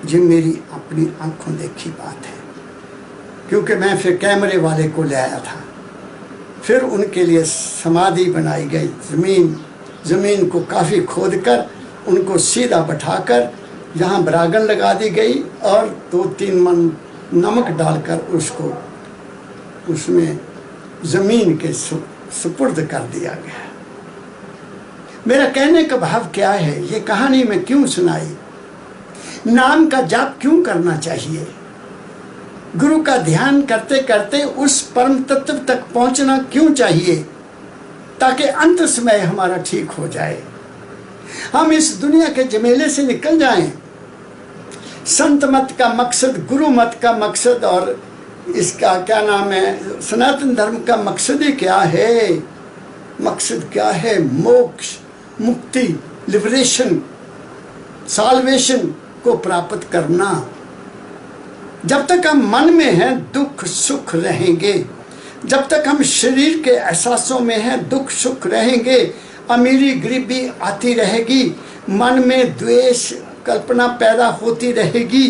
ये मेरी अपनी आंखों देखी बात है, क्योंकि मैं फिर कैमरे वाले को ले आया था। फिर उनके लिए समाधि बनाई गई। ज़मीन को काफ़ी खोदकर उनको सीधा बैठाकर यहाँ बरागन लगा दी गई और 2-3 मन नमक डालकर उसको उसमें ज़मीन के सुपुर्द कर दिया गया। मेरा कहने का भाव क्या है, ये कहानी मैं क्यों सुनाई? नाम का जाप क्यों करना चाहिए? गुरु का ध्यान करते करते उस परम तत्व तक पहुंचना क्यों चाहिए? ताकि अंत समय हमारा ठीक हो जाए, हम इस दुनिया के झमेले से निकल जाएं। संत मत का मकसद, गुरु मत का मकसद और इसका क्या नाम है, सनातन धर्म का मकसद ही क्या है? मकसद क्या है? मोक्ष, मुक्ति, लिबरेशन, साल्वेशन को प्राप्त करना। जब तक हम मन में हैं दुख सुख रहेंगे, जब तक हम शरीर के एहसासों में हैं दुख सुख रहेंगे, अमीरी गरीबी आती रहेगी, मन में द्वेष कल्पना पैदा होती रहेगी।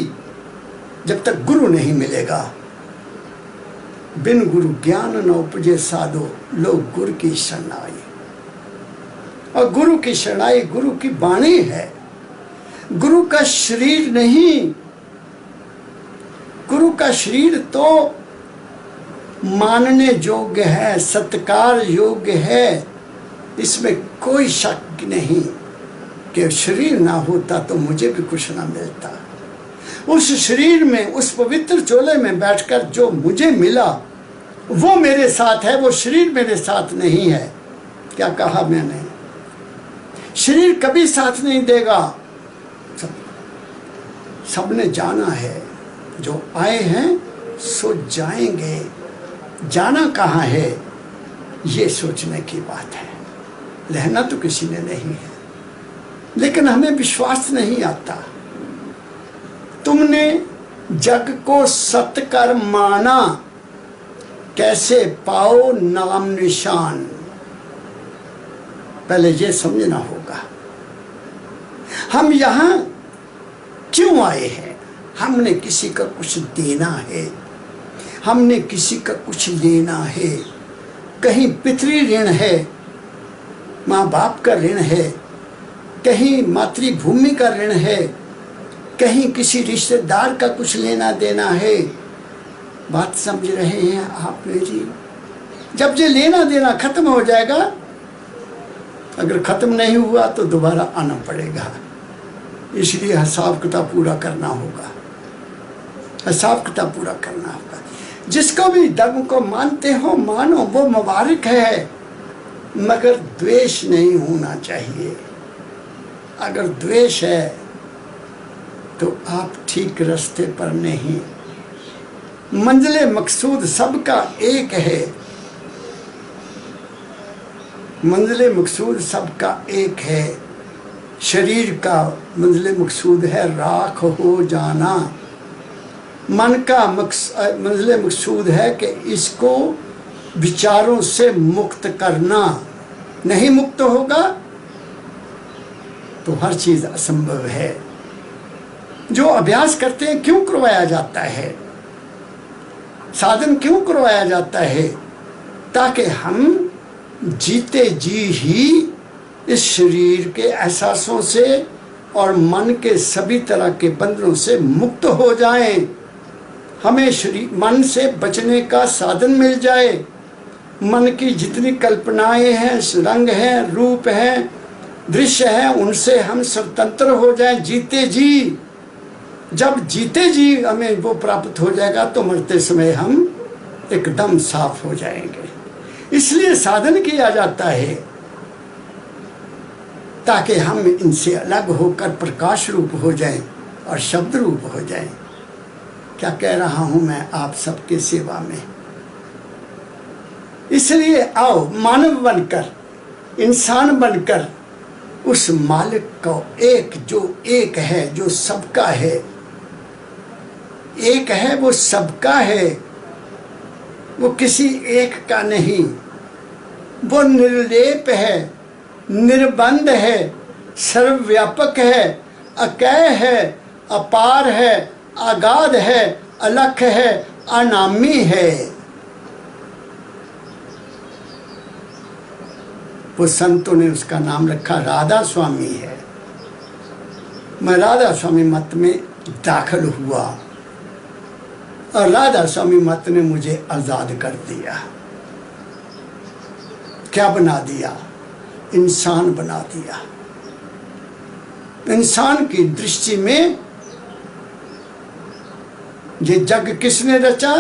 जब तक गुरु नहीं मिलेगा, बिन गुरु ज्ञान न उपजे साधो, लोग गुरु की शरणाई। और गुरु की शरणाई गुरु की वाणी है, गुरु का शरीर नहीं। गुरु का शरीर तो मानने योग्य है, सत्कार योग्य है, इसमें कोई शक नहीं कि शरीर ना होता तो मुझे भी कुछ ना मिलता। उस शरीर में, उस पवित्र चोले में बैठकर जो मुझे मिला वो मेरे साथ है, वो शरीर मेरे साथ नहीं है। क्या कहा मैंने? शरीर कभी साथ नहीं देगा। सबने जाना है, जो आए हैं सो जाएंगे। जाना कहाँ है ये सोचने की बात है। रहना तो किसी ने नहीं है, लेकिन हमें विश्वास नहीं आता। तुमने जग को सत्य कर माना, कैसे पाओ नाम निशान। पहले ये समझना होगा हम यहाँ क्यों आए हैं। हमने किसी का कुछ देना है, हमने किसी का कुछ लेना है। कहीं पितृ ऋण है, माँ बाप का ऋण है, कहीं मातृभूमि का ऋण है, कहीं किसी रिश्तेदार का कुछ लेना देना है। बात समझ रहे हैं आप मेरी? जब ये लेना देना खत्म हो जाएगा, अगर खत्म नहीं हुआ तो दोबारा आना पड़ेगा। इसलिए हिसाब किताब पूरा करना होगा, हिसाब किताब पूरा करना होगा। जिसको भी धर्म को मानते हो मानो, वो मुबारक है, मगर द्वेष नहीं होना चाहिए। अगर द्वेष है तो आप ठीक रास्ते पर नहीं। मंजिले मकसूद सबका एक है, मंजिले मकसूद सबका एक है। शरीर का मंजिले मकसूद है राख हो जाना। मन का मंजिले मकसूद है कि इसको विचारों से मुक्त करना। नहीं मुक्त होगा तो हर चीज असंभव है। जो अभ्यास करते हैं क्यों करवाया जाता है, साधन क्यों करवाया जाता है? ताकि हम जीते जी ही इस शरीर के एहसासों से और मन के सभी तरह के बंधनों से मुक्त हो जाएं। हमें शरीर मन से बचने का साधन मिल जाए। मन की जितनी कल्पनाएं हैं, रंग हैं, रूप हैं, दृश्य हैं, उनसे हम स्वतंत्र हो जाएं जीते जी। जब जीते जी हमें वो प्राप्त हो जाएगा तो मरते समय हम एकदम साफ हो जाएंगे। इसलिए साधन किया जाता है ताकि हम इनसे अलग होकर प्रकाश रूप हो जाएं और शब्द रूप हो जाएं। क्या कह रहा हूं मैं आप सबके सेवा में? इसलिए आओ मानव बनकर, इंसान बनकर उस मालिक को जो एक है, जो सबका है, एक है, वो सबका है, वो किसी एक का नहीं। वो निर्लेप है, निर्बंध है, सर्वव्यापक है, अकय है, अपार है, अगाध है, अलख है, अनामी है। वो संतों ने उसका नाम रखा राधा स्वामी है। मैं राधा स्वामी मत में दाखिल हुआ और राधा स्वामी मत ने मुझे आजाद कर दिया। क्या बना दिया? इंसान बना दिया। इंसान की दृष्टि में ये जग किसने रचा?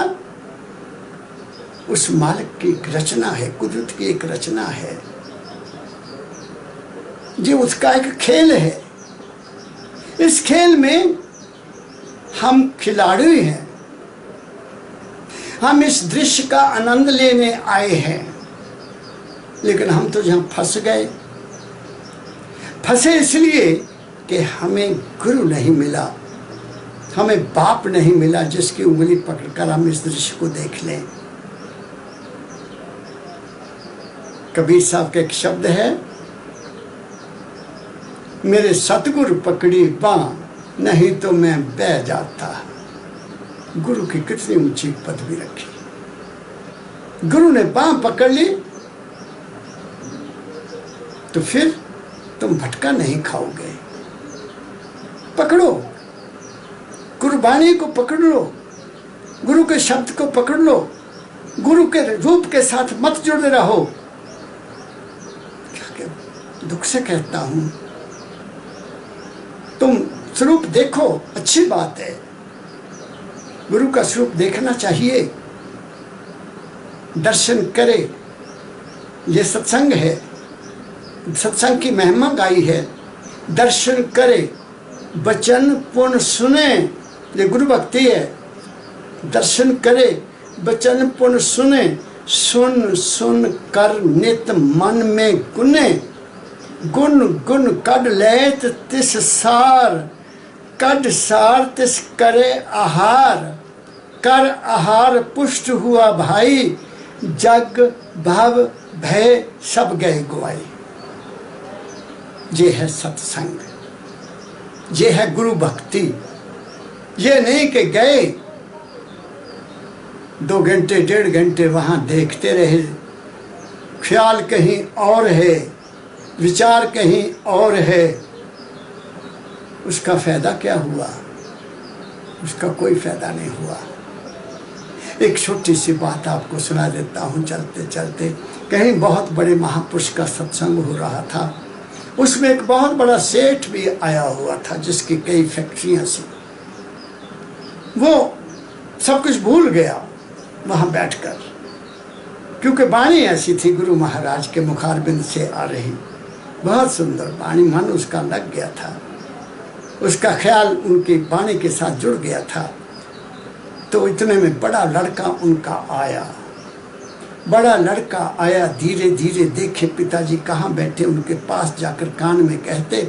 उस मालिक की एक रचना है, कुदरत की एक रचना है। ये उसका एक खेल है। इस खेल में हम खिलाड़ी हैं। हम इस दृश्य का आनंद लेने आए हैं, लेकिन हम तो यहाँ फंस गए। फंसे इसलिए कि हमें गुरु नहीं मिला, हमें बाप नहीं मिला जिसकी उंगली पकड़कर हम इस दृश्य को देख लें। कबीर साहब का एक शब्द है, मेरे सतगुरु पकड़ी बाँ, नहीं तो मैं बह जाता। गुरु की कितनी ऊंची पदवी रखी। गुरु ने बाँ पकड़ ली तो फिर तुम भटका नहीं खाओगे। पकड़ो, गुरुबाणी को पकड़ लो, गुरु के शब्द को पकड़ लो, गुरु के रूप के साथ मत जुड़े रहो। दुख से कहता हूं, तुम स्वरूप देखो, अच्छी बात है, गुरु का स्वरूप देखना चाहिए, दर्शन करे, ये सत्संग है, सत्संग की महिमा गाई है। दर्शन करे, वचन पुन सुने, ये गुरु भक्ति है। दर्शन करे, वचन पुन सुने, सुन सुन कर नित मन में गुने, गुण गुण कड लेत तिस सार, कड सार तिस करे आहार, कर आहार पुष्ट हुआ भाई, जग भव भय सब गए गुआई। ये है सत्संग, ये है गुरु भक्ति। ये नहीं कि गए 2 घंटे 1.5 घंटे वहाँ देखते रहे, ख्याल कहीं और है, विचार कहीं और है, उसका फायदा क्या हुआ? उसका कोई फायदा नहीं हुआ। एक छोटी सी बात आपको सुना देता हूँ चलते चलते। कहीं बहुत बड़े महापुरुष का सत्संग हो रहा था, उसमें एक बहुत बड़ा सेठ भी आया हुआ था जिसकी कई फैक्ट्रियाँ सी। वो सब कुछ भूल गया वहाँ बैठकर, क्योंकि वाणी ऐसी थी गुरु महाराज के मुखारबिंद से आ रही, बहुत सुंदर वाणी, मन उसका लग गया था, उसका ख्याल उनकी वाणी के साथ जुड़ गया था। तो इतने में बड़ा लड़का उनका आया, बड़ा लड़का आया, धीरे धीरे देखे पिताजी कहाँ बैठे, उनके पास जाकर कान में कहते,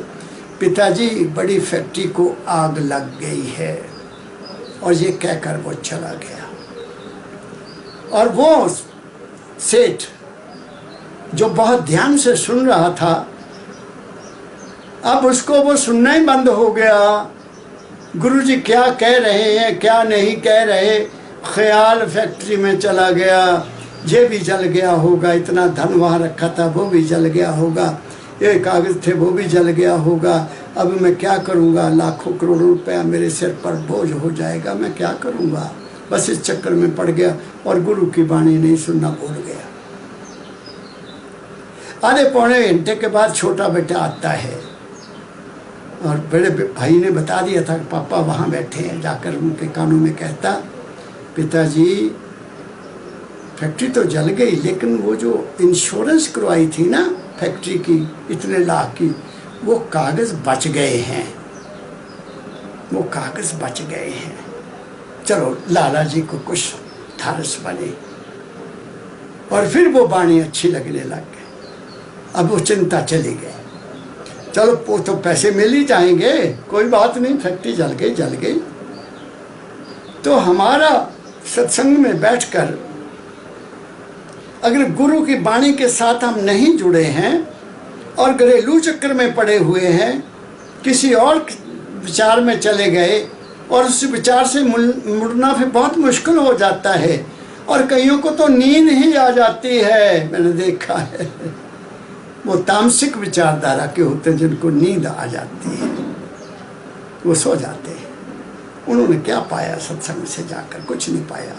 पिताजी बड़ी फैक्ट्री को आग लग गई है। और ये कहकर वो चला गया। और वो सेठ जो बहुत ध्यान से सुन रहा था, अब उसको वो सुनना ही बंद हो गया। गुरुजी क्या कह रहे हैं क्या नहीं कह रहे, ख्याल फैक्ट्री में चला गया, ये भी जल गया होगा, इतना धन वहाँ रखा था वो भी जल गया होगा, ये कागज थे वो भी जल गया होगा, अब मैं क्या करूँगा, लाखों करोड़ों रुपया मेरे सिर पर बोझ हो जाएगा, मैं क्या करूँगा। बस इस चक्कर में पड़ गया और गुरु की वाणी नहीं सुनना भूल गया। आधे पौने घंटे के बाद छोटा बेटा आता है और बड़े भाई ने बता दिया था कि पापा वहाँ बैठे हैं। जाकर उनके कानों में कहता, पिताजी फैक्ट्री तो जल गई, लेकिन वो जो इंश्योरेंस करवाई थी ना फैक्ट्री की इतने लाख की, वो कागज़ बच गए हैं, वो कागज़ बच गए हैं। चलो लाला जी को कुछ ढारस बने। और फिर वो वाणी अच्छी लगने लग गई। अब वो चिंता चली गई, चलो वो तो पैसे मिल ही जाएंगे, कोई बात नहीं, फैक्ट्री जल गई जल गई। तो हमारा सत्संग में बैठकर अगर गुरु की वाणी के साथ हम नहीं जुड़े हैं और घरेलू चक्कर में पड़े हुए हैं, किसी और विचार में चले गए और उस विचार से मुड़ना फिर बहुत मुश्किल हो जाता है। और कईयों को तो नींद ही आ जाती है, मैंने देखा है। वो तामसिक विचारधारा के होते हैं जिनको नींद आ जाती है, वो सो जाते हैं। उन्होंने क्या पाया सत्संग से जाकर? कुछ नहीं पाया।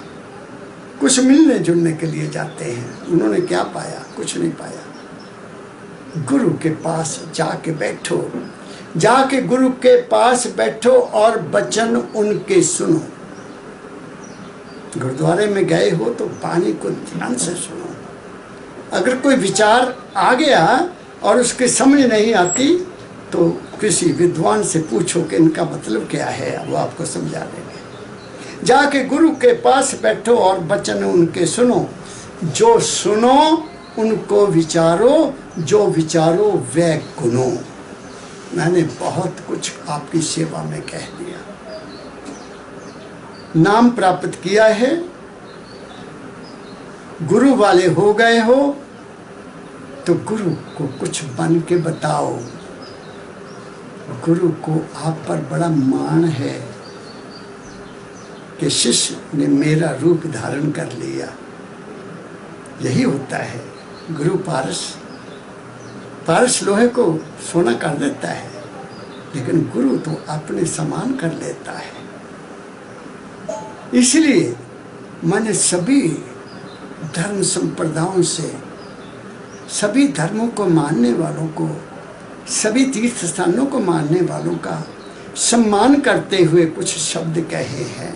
कुछ मिलने जुलने के लिए जाते हैं, उन्होंने क्या पाया? कुछ नहीं पाया। गुरु के पास जाके बैठो, जाके गुरु के पास बैठो और वचन उनके सुनो। गुरुद्वारे में गए हो तो पानी को ध्यान से सुनो। अगर कोई विचार आ गया और उसके समझ नहीं आती तो किसी विद्वान से पूछो कि इनका मतलब क्या है, वो आपको समझा देंगे। जाके गुरु के पास बैठो और वचन उनके सुनो। जो सुनो उनको विचारो, जो विचारो वह गुनो। मैंने बहुत कुछ आपकी सेवा में कह दिया। नाम प्राप्त किया है, गुरु वाले हो गए हो, तो गुरु को कुछ बन के बताओ। गुरु को आप पर बड़ा मान है कि शिष्य ने मेरा रूप धारण कर लिया। यही होता है। गुरु पारस लोहे को सोना कर देता है, लेकिन गुरु तो अपने समान कर लेता है। इसलिए मैंने सभी धर्म संप्रदायों से, सभी धर्मों को मानने वालों को, सभी तीर्थ स्थानों को मानने वालों का सम्मान करते हुए कुछ शब्द कहे हैं,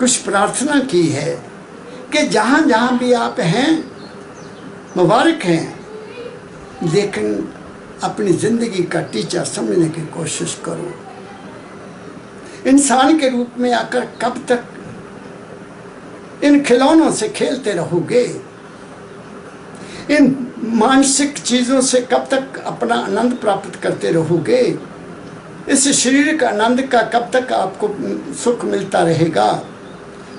कुछ प्रार्थना की है कि जहाँ जहाँ भी आप हैं मुबारक हैं, लेकिन अपनी ज़िंदगी का टीचर समझने की कोशिश करो। इंसान के रूप में आकर कब तक इन खिलौनों से खेलते रहोगे? इन मानसिक चीज़ों से कब तक अपना आनंद प्राप्त करते रहोगे? इस शरीर का आनंद का कब तक आपको सुख मिलता रहेगा?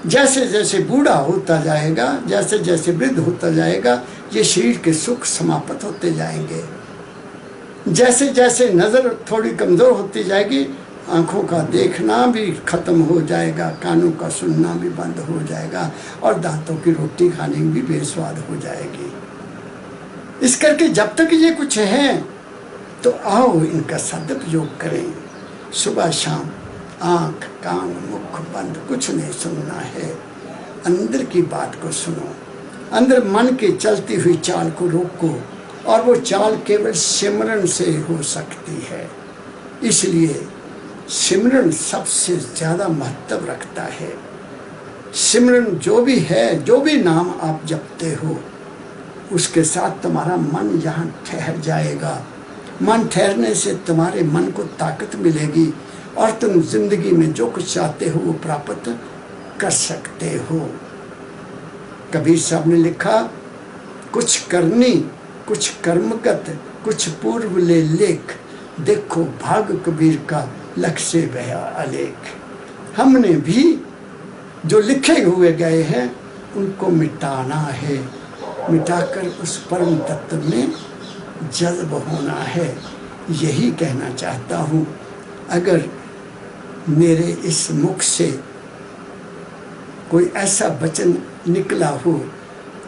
जैसे जैसे बूढ़ा होता जाएगा, जैसे जैसे वृद्ध होता जाएगा, ये शरीर के सुख समाप्त होते जाएंगे। जैसे जैसे नज़र थोड़ी कमज़ोर होती जाएगी, आँखों का देखना भी ख़त्म हो जाएगा, कानों का सुनना भी बंद हो जाएगा, और दांतों की रोटी खाने भी बेस्वाद हो जाएगी। इस करके जब तक ये कुछ है तो आओ इनका सदुपयोग करें। सुबह शाम आँख कान मुख बंद, कुछ नहीं सुनना है, अंदर की बात को सुनो, अंदर मन की चलती हुई चाल को रोको, और वो चाल केवल सिमरन से हो सकती है। इसलिए सिमरन सबसे ज़्यादा महत्व रखता है। सिमरन जो भी है, जो भी नाम आप जपते हो, उसके साथ तुम्हारा मन यहाँ ठहर जाएगा। मन ठहरने से तुम्हारे मन को ताकत मिलेगी, और तुम जिंदगी में जो कुछ चाहते हो वो प्राप्त कर सकते हो। कबीर साहब ने लिखा, कुछ करनी कुछ कर्मगत, कुछ पूर्व ले लेख, देखो भाग कबीर का लख से बया अलेख। हमने भी जो लिखे हुए गए हैं उनको मिटाना है, मिटाकर उस परम तत्व में जज्ब होना है। यही कहना चाहता हूँ। अगर मेरे इस मुख से कोई ऐसा वचन निकला हो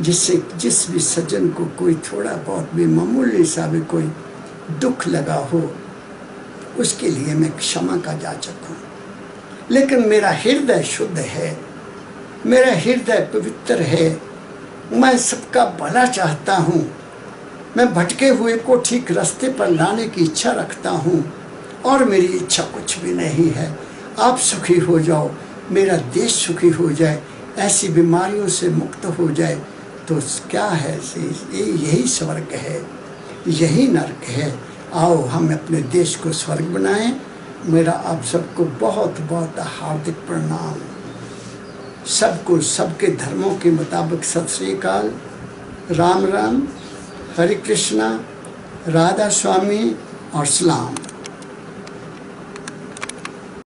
जिससे जिस भी सज्जन को कोई थोड़ा बहुत भी मामूली सा भी कोई दुख लगा हो, उसके लिए मैं क्षमा का याचक हूँ। लेकिन मेरा हृदय शुद्ध है, मेरा हृदय पवित्र है, मैं सबका भला चाहता हूँ, मैं भटके हुए को ठीक रास्ते पर लाने की इच्छा रखता हूँ, और मेरी इच्छा कुछ भी नहीं है। आप सुखी हो जाओ, मेरा देश सुखी हो जाए, ऐसी बीमारियों से मुक्त हो जाए, तो क्या है? यही स्वर्ग है, यही नरक है। आओ हम अपने देश को स्वर्ग बनाएं। मेरा आप सबको बहुत बहुत हार्दिक प्रणाम। सबको सबके धर्मों के मुताबिक सत श्री अकाल, राम राम, हरे कृष्णा, राधा स्वामी और सलाम।